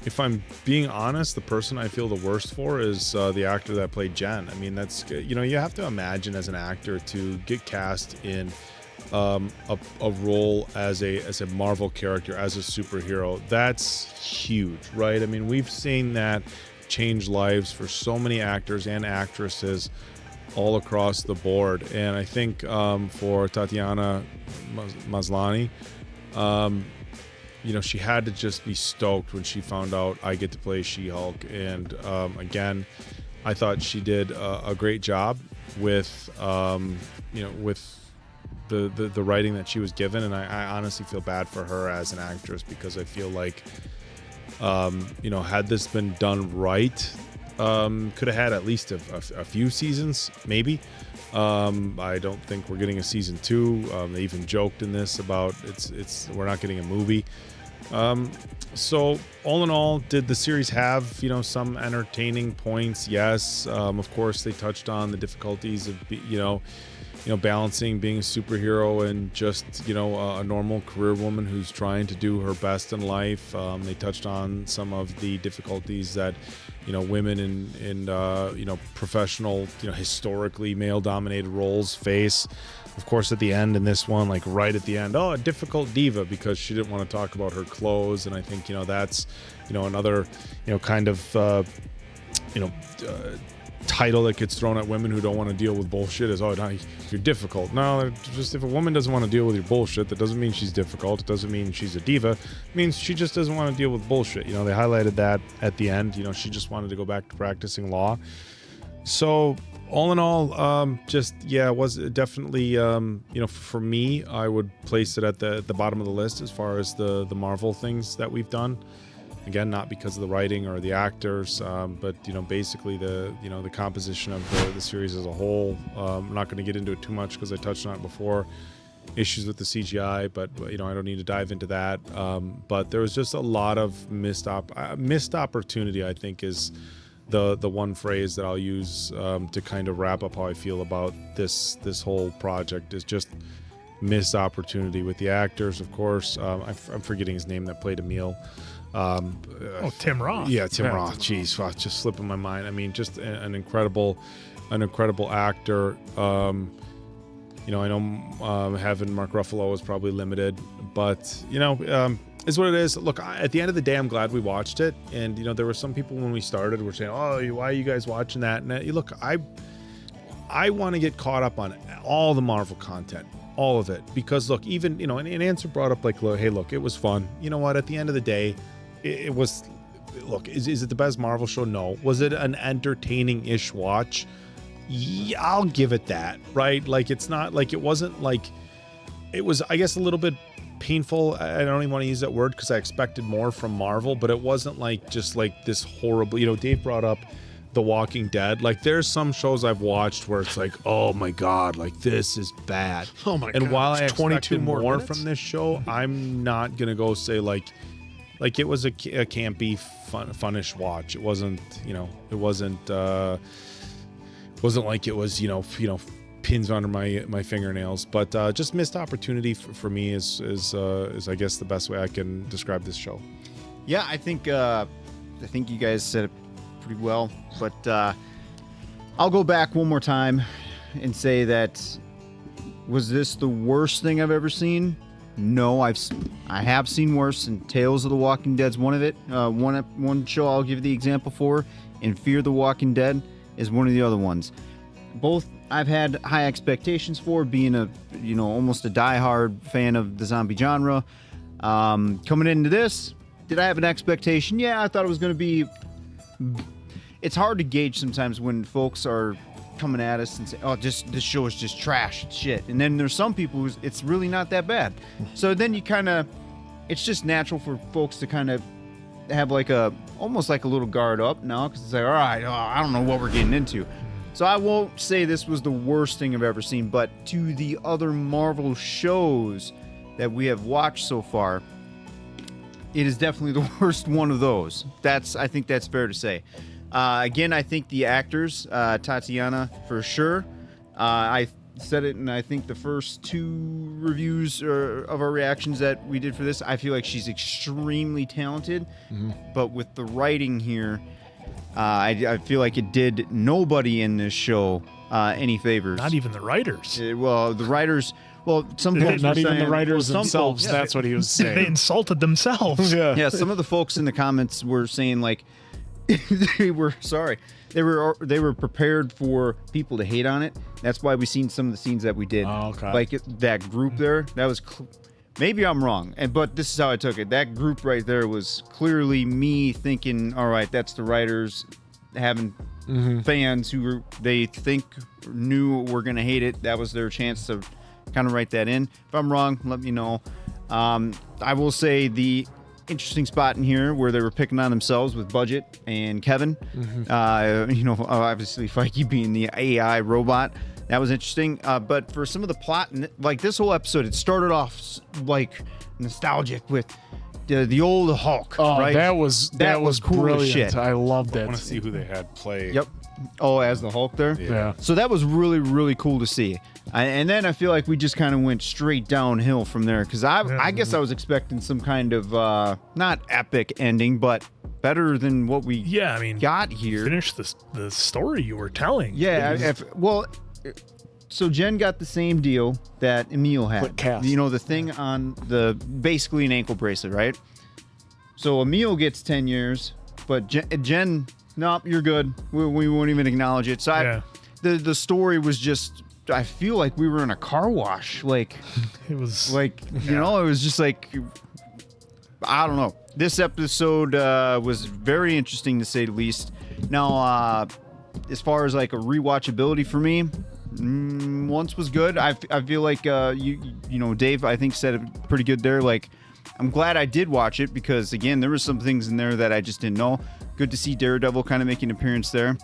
if I'm being honest, the person I feel the worst for is the actor that played Jen. I mean, that's, you have to imagine as an actor to get cast in a role as a Marvel character, as a superhero. That's huge, right? I mean, we've seen that change lives for so many actors and actresses all across the board. And I think for Tatiana Maslany, she had to just be stoked when she found out I get to play She-Hulk. And again, I thought she did a great job with, with the writing that she was given. And I honestly feel bad for her as an actress, because I feel like, had this been done right, could have had at least a few seasons, maybe. I don't think we're getting a season 2. They even joked in this about we're not getting a movie. So all in all, did the series have, some entertaining points? Yes. Of course, they touched on the difficulties of, balancing being a superhero and just, a normal career woman who's trying to do her best in life. They touched on some of the difficulties that, women in professional, historically male-dominated roles face. Of course, at the end in this one, right at the end, a difficult diva, because she didn't want to talk about her clothes. And I think, that's, another, kind of, title that gets thrown at women who don't want to deal with bullshit is, no, you're difficult. No, just if a woman doesn't want to deal with your bullshit, that doesn't mean she's difficult. It doesn't mean she's a diva. It means she just doesn't want to deal with bullshit. They highlighted that at the end. She just wanted to go back to practicing law. So all in all, it was definitely, for me, I would place it at the bottom of the list as far as the Marvel things that we've done. Again, not because of the writing or the actors, but basically the composition of the series as a whole. I'm not going to get into it too much because I touched on it before. Issues with the CGI, but I don't need to dive into that. But there was just a lot of missed opportunity, I think, is the one phrase that I'll use to kind of wrap up how I feel about this whole project, is just missed opportunity with the actors. Of course, I'm forgetting his name that played Emil. Tim Roth. Yeah, Tim Roth. Jeez, wow, just slipping my mind. I mean, just an incredible actor. I know having Mark Ruffalo was probably limited, but is what it is. Look, at the end of the day, I'm glad we watched it. And there were some people when we started were saying, "Oh, why are you guys watching that?" And look, I want to get caught up on all the Marvel content. All of it, because look, even and Answer brought up hey, look, it was fun. You know what? At the end of the day, it was look, is it the best Marvel show? No. Was it an entertaining-ish watch? Yeah, I'll give it that, right? Like, it's not like, it wasn't like, it was, I guess, a little bit painful. I don't even want to use that word because I expected more from Marvel, but it wasn't like just like this horrible, Dave brought up The Walking Dead. Like, there's some shows I've watched where it's like, oh my God, like this is bad. Oh my And God, while I 22 expected more more minutes? from this show, I'm not going to go say like it was a campy, funnish watch. It wasn't, it wasn't like it was, pins under my fingernails, but just missed opportunity for me is I guess the best way I can describe this show. Yeah, I think you guys said it pretty well, but I'll go back one more time and say that, was this the worst thing I've ever seen? No, I have seen worse, and Tales of the Walking Dead's one of it. One show I'll give the example for, and Fear the Walking Dead is one of the other ones. Both I've had high expectations for, being almost a diehard fan of the zombie genre. Coming into this, did I have an expectation? Yeah, I thought it was going to be. It's hard to gauge sometimes when folks are coming at us and say, "Oh, this show is just trash, it's shit," and then there's some people who's it's really not that bad. So then it's just natural for folks to kind of have almost like a little guard up now, because it's like, all right, I don't know what we're getting into. So I won't say this was the worst thing I've ever seen, but to the other Marvel shows that we have watched so far, it is definitely the worst one of those. I think that's fair to say. Again, I think the actors, Tatiana for sure. I said it in, I think, the first 2 reviews of our reactions that we did for this. I feel like she's extremely talented, but with the writing here, I feel like it did nobody in this show any favors. Not even the writers. The writers. Well, some Yeah, folks not were even saying, the writers themselves. Yeah, That's what he was saying. They insulted themselves. Yeah, some of the folks in the comments were saying like they were prepared for people to hate on it. That's why we seen some of the scenes that we did. Oh, okay. Like that group there, that was maybe I'm wrong, but this is how I took it. That group right there was clearly me thinking, all right, that's the writers having fans who they think knew were gonna hate it. That was their chance to kind of write that in. If I'm wrong, let me know. I will say the interesting spot in here where they were picking on themselves with Budget and Kevin. Obviously Feige being the AI robot. That was interesting. But for some of the plot, like this whole episode, it started off like nostalgic with the old Hulk. Oh, right? that was cool brilliant. as shit. I loved it. I want to see who they had play. Yep. Oh, as the Hulk there? Yeah. So that was really, really cool to see. And then I feel like we just kind of went straight downhill from there, because I guess I was expecting some kind of, not epic ending, but better than what we got here. Finish the story you were telling. Yeah. So Jen got the same deal that Emil had. The thing on basically an ankle bracelet, right? So Emil gets 10 years, but Jen, nope, you're good. We won't even acknowledge it. So the story was just, I feel like we were in a car wash. Like it was like, it was just like, I don't know. This episode was very interesting to say the least. Now, as far as like a rewatchability for me, once was good. I feel like Dave, I think, said it pretty good there. Like, I'm glad I did watch it, because again, there were some things in there that I just didn't know. Good to see Daredevil kind of making an appearance there.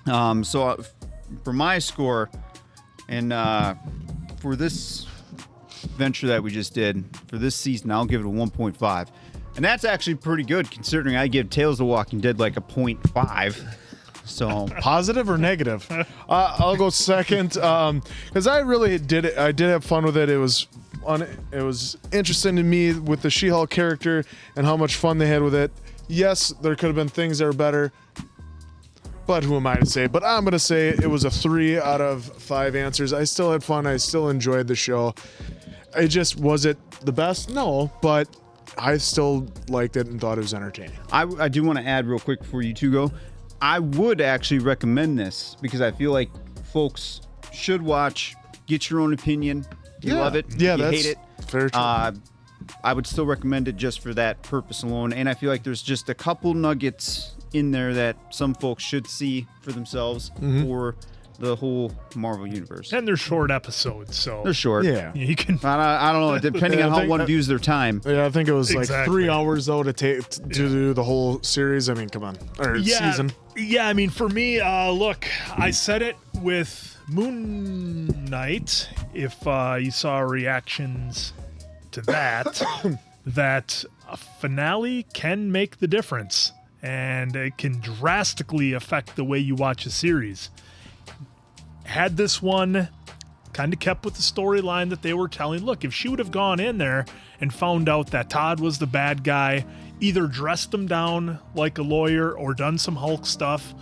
So for my score, and for this venture that we just did for this season, I'll give it a 1.5, and that's actually pretty good considering I give Tales of the Walking Dead like a 0.5. So positive or negative? I'll go second, because I really did it. I did have fun with it. It was interesting to me with the She-Hulk character and how much fun they had with it. Yes, there could have been things that were better, but who am I to say? But I'm gonna say it was a 3 out of 5 answers. I still had fun. I still enjoyed the show. Was it the best? No, but I still liked it and thought it was entertaining. I do want to add real quick before you two go. I would actually recommend this, because I feel like folks should watch, get your own opinion. You love it, you hate it. Very true. I would still recommend it just for that purpose alone. And I feel like there's just a couple nuggets in there that some folks should see for themselves for the whole Marvel universe. And they're short episodes, so they're short. Yeah. You can. I don't know, depending on how one views their time. Yeah, I think it was like Exactly. 3 hours though to do the whole series. I mean, come on, or season. Yeah, I mean, for me, look, I said it with Moon Knight. If you saw reactions to that, that a finale can make the difference, and it can drastically affect the way you watch a series. Had this one kind of kept with the storyline that they were telling, look, if she would have gone in there and found out that Todd was the bad guy, either dressed him down like a lawyer or done some Hulk stuff,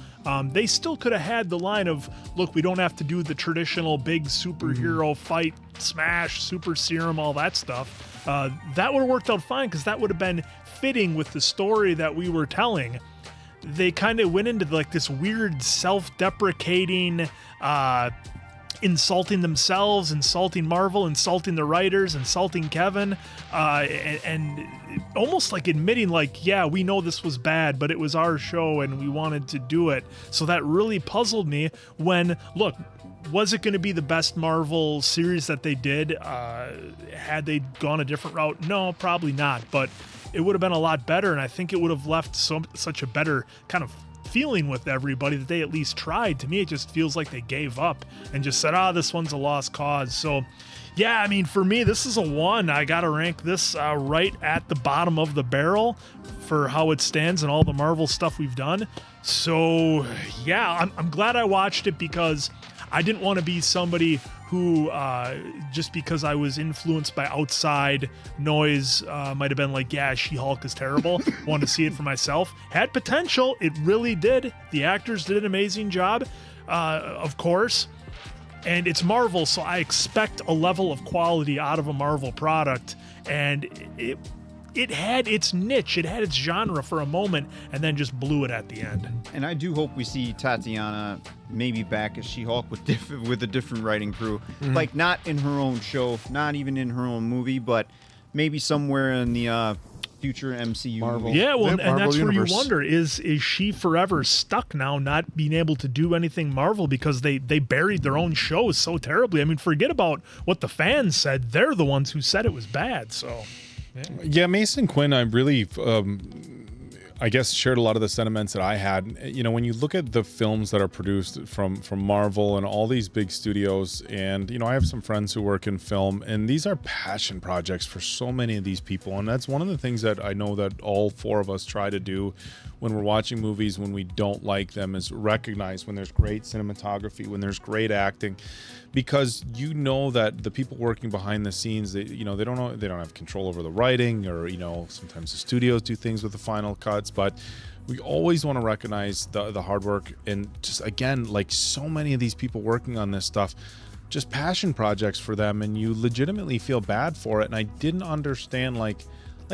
they still could have had the line of, look, we don't have to do the traditional big superhero fight, smash, super serum, all that stuff. That would have worked out fine because that would have been fitting with the story that we were telling. They kind of went into like this weird self-deprecating, insulting themselves, insulting Marvel, insulting the writers, insulting Kevin, and almost like admitting like, yeah, we know this was bad, but it was our show and we wanted to do it. So that really puzzled me when, look, was it going to be the best Marvel series that they did? Had they gone a different route? No, probably not, but it would have been a lot better, and I think it would have left such a better kind of feeling with everybody that they at least tried. To me, it just feels like they gave up and just said, this one's a lost cause. So, yeah, I mean, for me, this is a 1. I got to rank this right at the bottom of the barrel for how it stands and all the Marvel stuff we've done. So, yeah, I'm glad I watched it because I didn't want to be somebody who, just because I was influenced by outside noise, might have been like, yeah, She-Hulk is terrible. Wanted to see it for myself. Had potential. It really did. The actors did an amazing job, of course. And it's Marvel, so I expect a level of quality out of a Marvel product. And it had its niche, it had its genre for a moment, and then just blew it at the end. And I do hope we see Tatiana maybe back as She-Hulk with a different writing crew. Like, not in her own show, not even in her own movie, but maybe somewhere in the future MCU Marvel. Yeah, well, and Marvel that's universe. where you wonder, is she forever stuck now not being able to do anything Marvel because they buried their own shows so terribly? I mean, forget about what the fans said. They're the ones who said it was bad, so... Yeah, Mason Quinn, I really, I guess, shared a lot of the sentiments that I had. You know, when you look at the films that are produced from Marvel and all these big studios, and, you know, I have some friends who work in film, and these are passion projects for so many of these people. And that's one of the things that I know that all 4 of us try to do when we're watching movies when we don't like them, is recognize when there's great cinematography, when there's great acting. Because you know that the people working behind the scenes, they don't have control over the writing, or, you know, sometimes the studios do things with the final cuts, but we always want to recognize the hard work. And just, again, like so many of these people working on this stuff, just passion projects for them, and you legitimately feel bad for it. And I didn't understand, like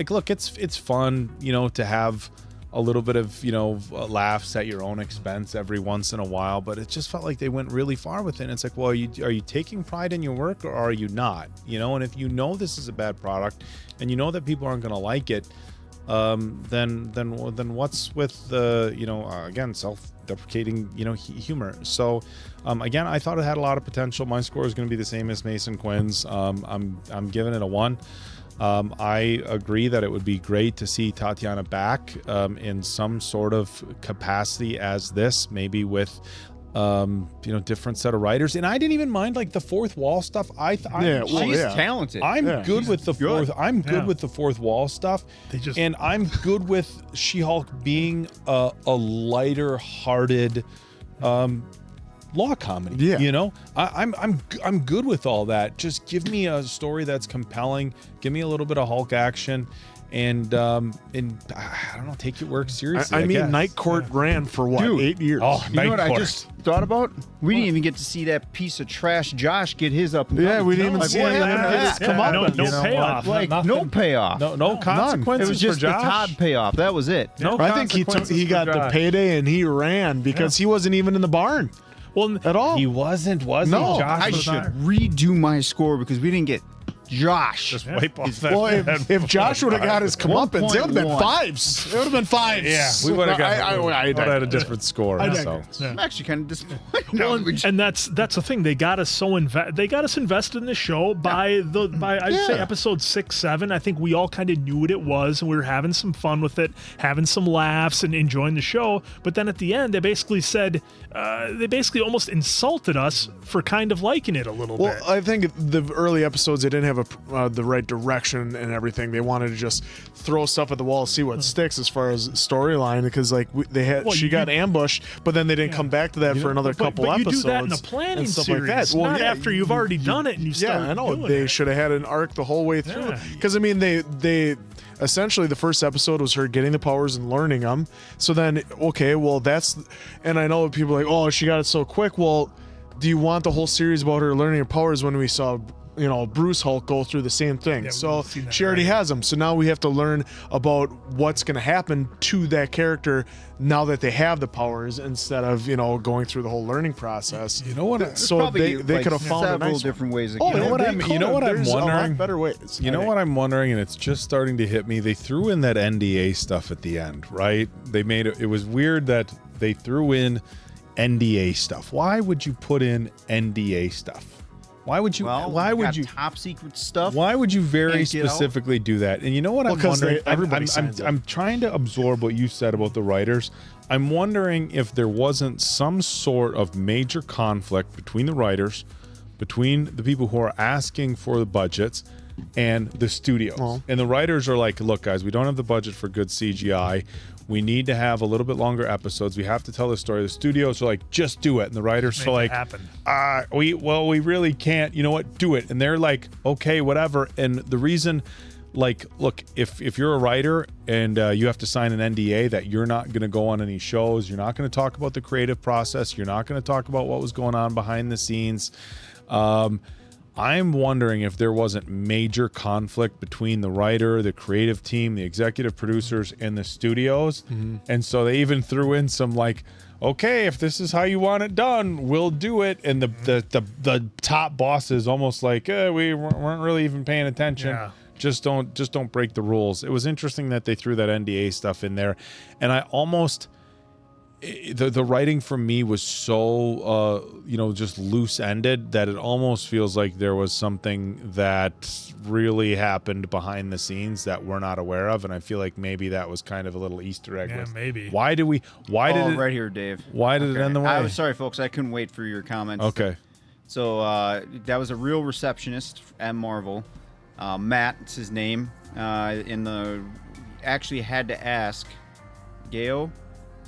look, it's fun, you know, to have a little bit of, you know, laughs at your own expense every once in a while, but it just felt like they went really far with it. And it's like, well, are you taking pride in your work, or are you not? You know, and if you know this is a bad product and you know that people aren't going to like it, then what's with the, you know, again, self-deprecating, you know, humor. So again, I thought it had a lot of potential. My score is going to be the same as Mason Quinn's. I'm giving it a 1. I agree that it would be great to see Tatiana back in some sort of capacity as this, maybe with different set of writers. And I didn't even mind like the fourth wall stuff. She's talented. I'm good with the fourth. I'm good with the fourth wall stuff. And I'm good with She-Hulk being a lighter hearted law comedy. Yeah. You know, I'm good with all that. Just give me a story that's compelling. Give me a little bit of Hulk action. And I don't know, take your work seriously. I mean, Night Court ran for what, 8 years? Oh, you know what I just thought about? We didn't even get to see that piece of trash Josh get his up. Yeah, we didn't even see him come up. No payoff. Like no payoff. No consequences. It was just for Josh. the Todd payoff. That was it. No, I think he got the payday and he ran because he wasn't even in the barn. Well, at all. He wasn't. No, Josh I should redo my score because we didn't get Josh. Just wipe off that. Well, head. if Josh would have got his comeuppance, it would have been 5s. It would have been 5s. Yeah, we would have got. I I had a different score. So. I'm actually kind of disappointed. Well, and that's the thing. They got us they got us invested in the show by I'd say episode 6, 7. I think we all kind of knew what it was, and we were having some fun with it, having some laughs, and enjoying the show. But then at the end, they basically said they basically almost insulted us for kind of liking it a little bit. Well, I think the early episodes, they didn't have the right direction and everything. They wanted to just throw stuff at the wall, see what sticks as far as storyline, because like she got ambushed, but then they didn't come back to that for another couple episodes. You do that in a planning stuff series, like that. not after you've already done it and you start. Yeah, I know. Doing They it. should have had an arc the whole way through. Because I mean, they essentially the first episode was her getting the powers and learning them. So then, okay, well that's, and I know people are like, oh, she got it so quick. Well, do you want the whole series about her learning her powers when we saw, Bruce Hulk go through the same thing? So she already has them. So now we have to learn about what's going to happen to that character now that they have the powers, instead of going through the whole learning process. You know what? So they could have found several a nice different ways. You know what I'm wondering? A lot better ways. You know what I'm wondering, and it's just starting to hit me. They threw in that NDA stuff at the end, right? They made it. It was weird that they threw in NDA stuff. Why would you put in NDA stuff? Why would you? Well, why would you? Top secret stuff. Why would you very specifically do that? And you know what I'm wondering? I'm trying to absorb what you said about the writers. I'm wondering if there wasn't some sort of major conflict between the writers, between the people who are asking for the budgets, and the studios. And the writers are like, look, guys, we don't have the budget for good CGI. We need to have a little bit longer episodes. We have to tell the story. The studios are like, just do it. And the writers are like, we really can't. You know what? Do it. And they're like, okay, whatever. And the reason, like, look, if you're a writer and you have to sign an NDA that you're not going to go on any shows, you're not going to talk about the creative process, you're not going to talk about what was going on behind the scenes. I'm wondering if there wasn't major conflict between the writer, the creative team, the executive producers, and the studios. And so they even threw in some like, okay, if this is how you want it done, we'll do it. And the top bosses almost like, we weren't really even paying attention. Yeah. Just don't break the rules. It was interesting that they threw that NDA stuff in there. And I almost... The writing for me was so just loose-ended that it almost feels like there was something that really happened behind the scenes that we're not aware of, and I feel like maybe that was kind of a little Easter egg. Yeah, maybe. Why did it right here, Dave? Why did it end the way? I'm sorry, folks. I couldn't wait for your comments. Okay. So that was a real receptionist at Marvel. Matt, it's his name. Actually had to ask Gail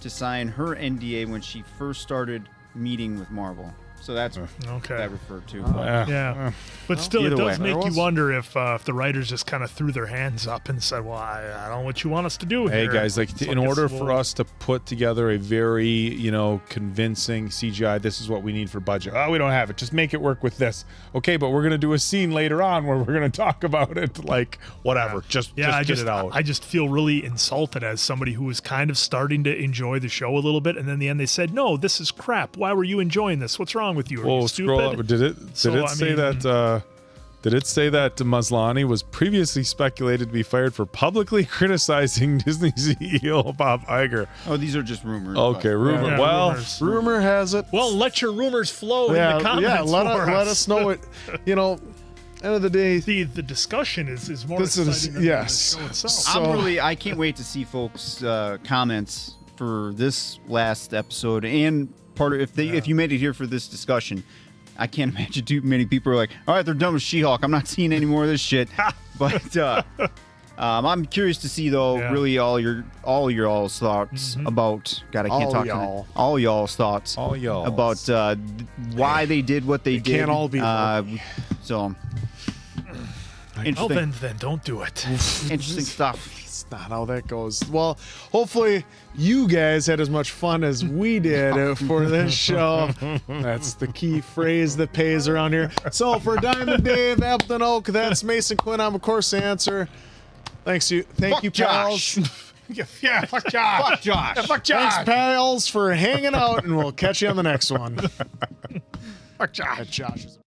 to sign her NDA when she first started meeting with Marvel. So that's what that referred to. Yeah. But still, it either does way. make you wonder if the writers just kind of threw their hands up and said, well, I don't know what you want us to do Hey here. guys, like in order for us to put together a very, convincing CGI, this is what we need for budget. Oh, we don't have it. Just make it work with this. Okay, but we're going to do a scene later on where we're going to talk about it. Like, whatever. Just get it out. I just feel really insulted as somebody who was kind of starting to enjoy the show a little bit. And then in the end, they said, no, this is crap. Why were you enjoying this? What's wrong with you? Are you stupid? Scroll up. Did it say that Maslany was previously speculated to be fired for publicly criticizing Disney CEO Bob Iger? Oh, these are just rumors. Okay, rumor. Yeah, well, rumors. Rumor has it. Well, let your rumors flow in the comments. Yeah, let us know it. End of the day, the discussion is more exciting than the show itself. So, I can't wait to see folks' comments for this last episode and part of if you made it here for this discussion. I can't imagine too many people are like, all right, they're done with She-Hulk. I'm not seeing any more of this shit. But I'm curious to see though, really all y'all's thoughts about. God, I can't talk tonight. All y'all's thoughts. All y'all about why they did what they did. Can't all be. So. Oh, then don't do it. Interesting stuff. It's not how that goes. Well, hopefully you guys had as much fun as we did for this show. That's the key phrase that pays around here. So for Diamond Dave, Appleton Oak, that's Mason Quinn. I'm of course the answer. Thank you, Josh. pals. Yeah, fuck Josh. Fuck Josh. Yeah, fuck Josh. Thanks, pals, for hanging out, and we'll catch you on the next one. Fuck Josh. Josh is